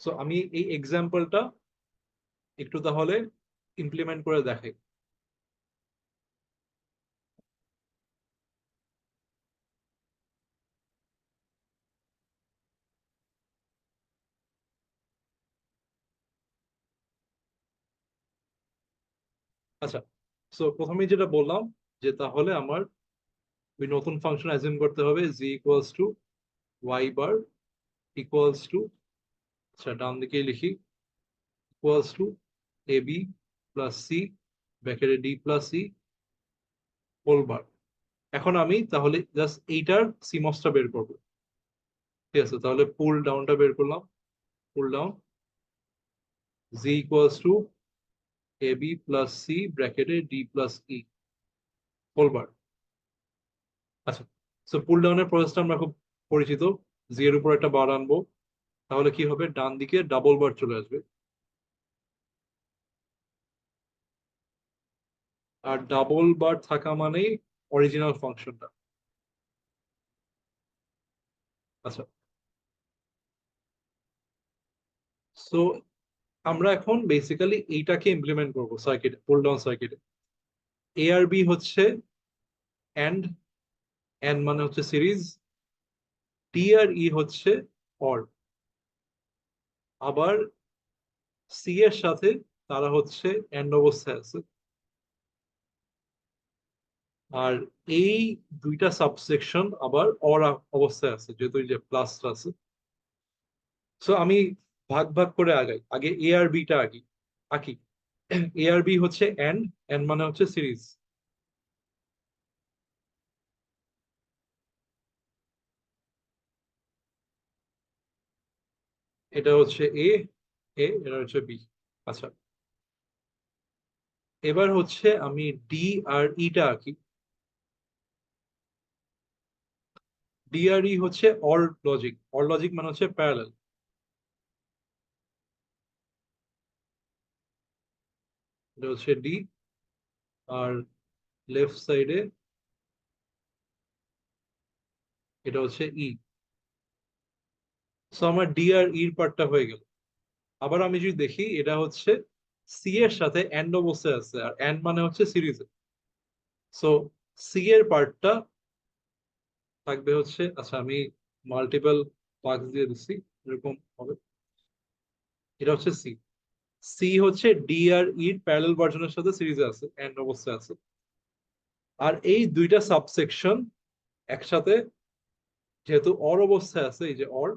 সো আমি এই এক্সাম্পলটা একটু তাহলে ইমপ্লিমেন্ট করে দেখাই। আচ্ছা, সো প্রথমে যেটা বললাম যে তাহলে আমার ওই নতুন ফাংশন অ্যাজিউম করতে হবে G equals to Y bar equals to, আচ্ছা ডান দিকে লিখি, equals to A B plus C ব্র্যাকেটে D plus C whole bar. এখন আমি তাহলে জাস্ট এইটার সিমসটা বের করবো। ঠিক আছে, তাহলে পুল ডাউনটা বের করলাম, pull down G equals to A B plus C ব্র্যাকেটে D plus E whole bar. আচ্ছা, সো পুল ডাউনের প্রসেসটা আমরা খুব পরিচিত, জি এর উপর একটা বার আনবো, তাহলে কি হবে, ডান দিকে ডাবল বার চলে আসবে। আর ডাবল বার থাকা মানেই অরিজিনাল ফাংশনটা। আচ্ছা, সো আমরা এখন বেসিক্যালি এইটাকে ইমপ্লিমেন্ট করবো সার্কিটে, পুল ডাউন সার্কিটে। এ আর বি হচ্ছে এন্ড, এন মানে হচ্ছে সিরিজ, টি আর ই হচ্ছে অর, আবার সি এর সাথে তারা হচ্ছে এন্ড অবস্থায় আছে। আর এই দুইটা সাবসেকশন আবার অর অবস্থায় আছে, যেহেতু এই যে প্লাসটা আছে। সো আমি ভাগ ভাগ করে আগাই, আগে এ আর বিটা আঁকি। এ আর বি হচ্ছে এন্ড, এন্ড মানে হচ্ছে সিরিজ। এটা হচ্ছে এ, এটা হচ্ছে বি। আচ্ছা, এবার হচ্ছে আমি ডি আর ইটা আঁকি। ডি আর ই হচ্ছে অর লজিক, অর লজিক মানে হচ্ছে প্যারালাল। এটা হচ্ছে ডি, আর লেফট সাইডে এটা হচ্ছে ই। সো আমার ডি আর ইর পার্টটা হয়ে গেল। আবার আমি যদি দেখি এটা হচ্ছে সি এর সাথে এন্ড অবস্থায় আছে, আর এন্ড মানে হচ্ছে সিরিজে। সো সি এর পার্টটা থাকবে হচ্ছে, আচ্ছা আমি মাল্টিপল মার্কস দিয়ে দিচ্ছি, এরকম হবে। এটা হচ্ছে সি, সি হচ্ছে ডি আর ইর প্যারালাল ভার্সনের সাথে সিরিজে আছে, এন্ড অবস্থায় আছে। আর এই দুইটা সাবসেকশন একসাথে যেহেতু অর অবস্থায় আছে, এই যে অর,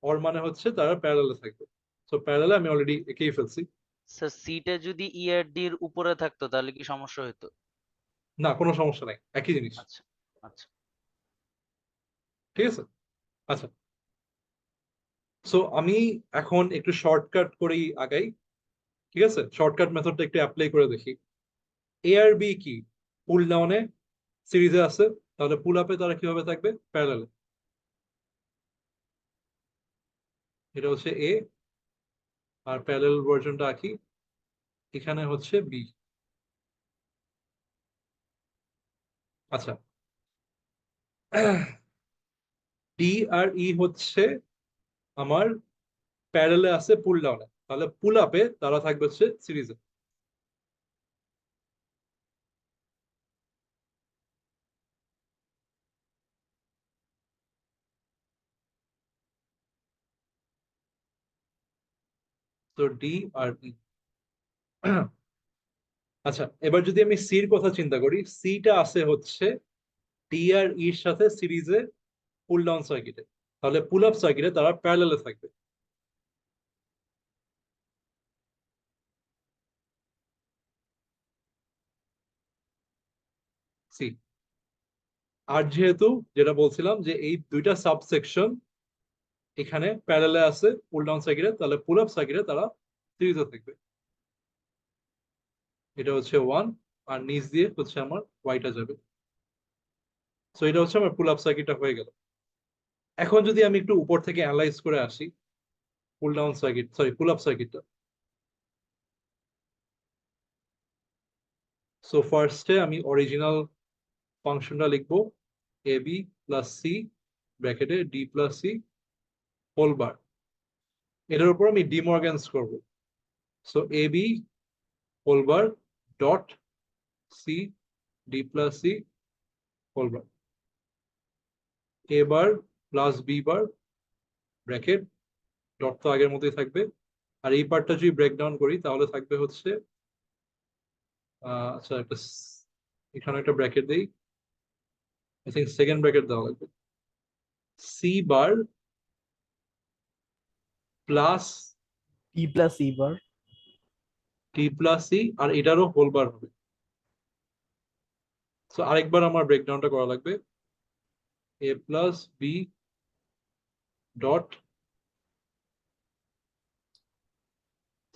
অর মানে হচ্ছে তারা প্যারালালে থাকবে। সো প্যারালালে আমি অলরেডি এঁকেই ফেলছি। স্যার সিটা যদি ই আর ডি এর উপরে থাকতো তাহলে কি সমস্যা হতো? না, কোনো সমস্যা নাই, একই জিনিস। আচ্ছা আচ্ছা। ঠিক আছে, আচ্ছা, সো আমি এখন একটু শর্টকাট করেই আগাই। ঠিক আছে, শর্টকাট মেথডটা একটু অ্যাপ্লাই করে দেখি। এ আর বি কি, পুল ডাউনে সিরিজে আছে, তাহলে পুল আপে তারা কিভাবে থাকবে, প্যারালালে। এটা হচ্ছে এ, আর প্যারালাল ভার্সনটা আঁকি, এখানে হচ্ছে বি। আচ্ছা, ডি আর ই হচ্ছে আমার প্যারালালে আছে পুল ডাউনে, তাহলে পুল আপে তারা থাকবে হচ্ছে সিরিজে। তো ডি আর ই। আচ্ছা, এবার যদি আমি সির কথা চিন্তা করি, সিটা আছে হচ্ছে ডি আর ইর সাথে সিরিজে পুল ডাউন সার্কিটে, তাহলে পুল আপ সার্কিটে তারা প্যারালালে থাকবে। সি। আর যেহেতু যেটা বলছিলাম যে এই দুইটা সাবসেকশন এখানে প্যারালে আছে পুল ডাউন সার্কিটে, তাহলে পুল আপ সার্কিটে তারা সিরিজে থাকবে। এটা হচ্ছে 1, আর নিচ দিয়ে হচ্ছে আমার ওয়াইটা যাবে। সো এটা হচ্ছে আমার পুল আপ সার্কিটটা হয়ে গেল। এখন যদি আমি একটু উপর থেকে অ্যানালাইজ করে আসি pull down circuit, sorry pull up সার্কিটটা। সো ফার্স্টে আমি অরিজিনাল ফাংশনটা লিখবো, এ বি প্লাস সি ব্র্যাকেটে D plus C whole bar. এটার উপর আমি ডিমর্গ্যান্স করবো। So A B whole bar dot C D plus C whole bar, A bar plus B bar bracket, dot তো আগের মতোই থাকবে। আর এই পার্টটা যদি ব্রেকডাউন করি তাহলে থাকবে হচ্ছে আচ্ছা একটা এখানে একটা ব্র্যাকেট দেই, আই থিঙ্ক সেকেন্ড ব্র্যাকেট দেওয়া লাগবে, সি বার প্লাস টি প্লাস ই বার। টি প্লাস সি, আর এটারও হোল বার হবে। সো আরেকবার আমার ব্রেকডাউনটা করা লাগবে, A plus B dot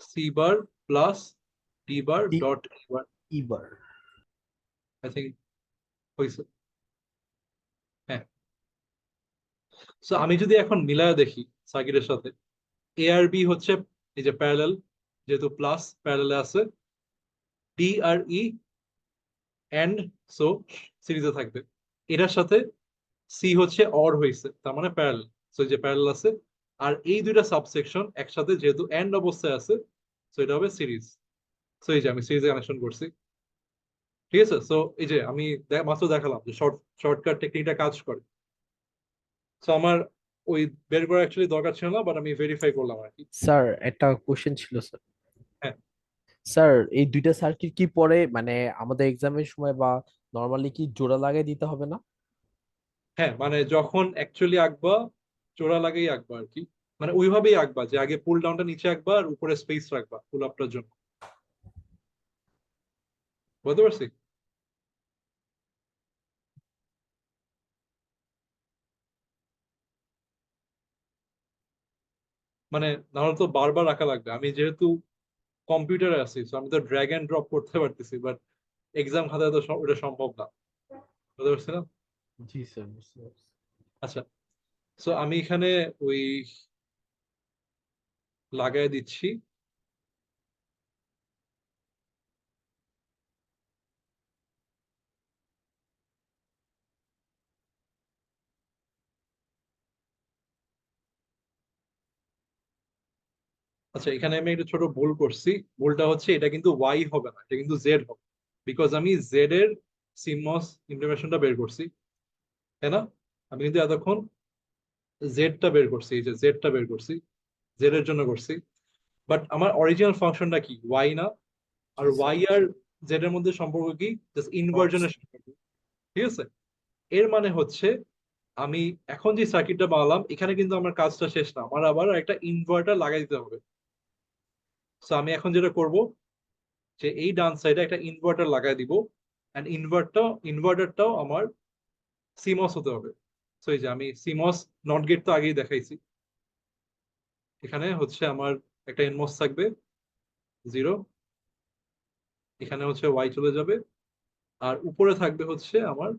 C bar plus D bar D dot A bar. E bar. I think হয়েছে। হ্যাঁ। সো আমি যদি এখন মিলায় দেখি সার্কিটের সাথে, এ আর বি হচ্ছে এই যে প্যারালাল, যেহেতু প্লাস প্যারালালে আছে, ডি আর ই এন্ড সো সিরিজে থাকবে। এটার সাথে সি হচ্ছে অর হয়েছে, তার মানে প্যারালাল, সো যে প্যারালাল আছে। আর এই দুইটা সাবসেকশন একসাথে যেহেতু এন্ড অবস্থায় আছে, সো এটা হবে সিরিজ। সো এই যে আমি সিরিজে কানেকশন করছি, ঠিক আছে। সো এই যে আমি মাত্র দেখালাম যে শর্টকাট টেকনিকটা কাজ করে। সো আমার ওই বের করা অ্যাকচুয়ালি দরকার ছিল না, বাট আমি ভেরিফাই করলাম আর কি। স্যার একটা কোশ্চেন ছিল স্যার। হ্যাঁ। স্যার এই দুইটা সার্কিট কি পরে মানে আমাদের এক্সামের সময় বা নরমালি কি জোড়া লাগিয়ে দিতে হবে না? হ্যাঁ, মানে যখন অ্যাকচুয়ালি আঁকবা জোড়া লাগেই আঁকবা আর কি, মানে ওইভাবেই আঁকবা যে আগে পুল ডাউনটা নিচে আঁকবা আর উপরে স্পেস রাখবা পুল আপটার জন্য। বুঝতে পারছি? মানে নাহলে তো বারবার রাখা লাগবে। আমি যেহেতু কম্পিউটারে আছি, তো আমি তো ড্র্যাগ এন্ড ড্রপ করতে পারতেছি, বাট এক্সাম খাতায় তো ওটা সম্ভব না। বুঝতে পারছি না? জি স্যার, বুঝতে পারছি। আচ্ছা, সো আমি এখানে ওই লাগাই দিচ্ছি। আচ্ছা, এখানে আমি একটা ছোট ভুল করছি। ভুলটা হচ্ছে এটা কিন্তু ওয়াই হবে না, এটা কিন্তু জেড হবে, বিকজ আমি জেড এর সিমস ইমপ্লিমেন্টেশনটা বের করছি, তাই না? আমি কিন্তু এতক্ষণ জেডটা বের করছি, এই যে জেডটা বের করছি, জেড এর জন্য করছি। বাট আমার অরিজিনাল ফাংশনটা কি? ওয়াই না? আর জি স্যার। ওয়াই আর জেড এর মধ্যে সম্পর্ক কি? জাস্ট Dot ইনভার্জনের সম্পর্ক, ঠিক আছে। এর মানে হচ্ছে আমি এখন যে সার্কিটটা বানালাম এখানে কিন্তু আমার কাজটা শেষ না, আমার আবার একটা ইনভার্টার লাগাই দিতে হবে। সো আমি এখন যেটা করব যে এই ডান সাইডে একটা ইনভার্টার লাগাই দিব, এন্ড ইনভার্টারটাও আমার সিমস হতে হবে। সো এই যে আমি সিমস নট গেট তো আগেই দেখাইছি, এখানে হচ্ছে আমার একটা এনমস থাকবে 0, এখানে হচ্ছে ওয়াই চলে যাবে, আর উপরে থাকবে হচ্ছে আমার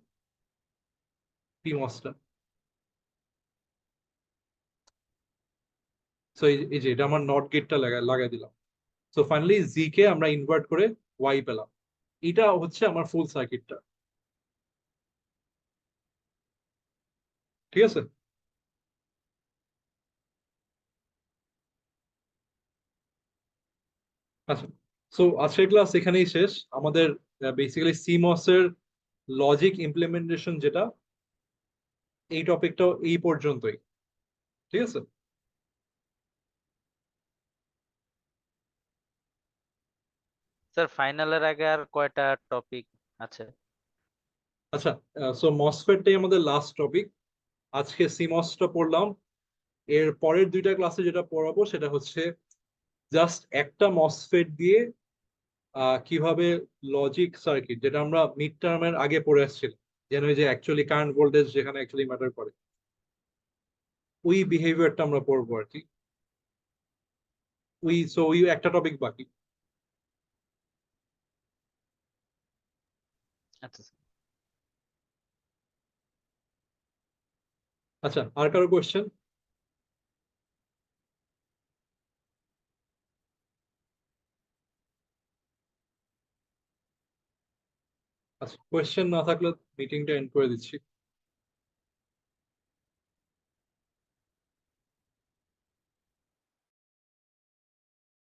পিমসটা। সো এই যে এটা আমার নট গেটটা লাগাই দিলাম। সো ফাইনালি জি কে আমরা ইনভার্ট করে ওয়াই পেলাম। এটা হচ্ছে আমার ফুল সার্কিটটা, ঠিক আছে। আচ্ছা, সো আজকের ক্লাস এখানেই শেষ আমাদের। বেসিক্যালি সিমস এর লজিক ইমপ্লিমেন্টেশন যেটা, এই টপিকটাও এই পর্যন্তই, ঠিক আছে। স্যার ফাইনালের আগে আর কয়টা টপিক আছে? আচ্ছা, সো মসফেটটাই আমাদের লাস্ট টপিক। আজকে সিমসটা পড়লাম, এর পরের দুইটা ক্লাসে যেটা পড়াবো সেটা হচ্ছে জাস্ট একটা মসফেট দিয়ে কিভাবে লজিক সার্কিট, যেটা আমরা মিড টার্মের আগে পড়ে আসছিলাম, যেন ওই যে অ্যাকচুয়ালি কারেন্ট ভোল্টেজ যেখানে অ্যাকচুয়ালি ম্যাটার করে, ওই বিহেভিয়ারটা আমরা পড়বো আর কি। ওই একটা টপিক বাকি। আচ্ছা স্যার। আচ্ছা, আর কারো কোয়েশ্চেন? আচ্ছা, কোয়েশ্চেন না থাকলে মিটিংটা এন্ড করে দিচ্ছি।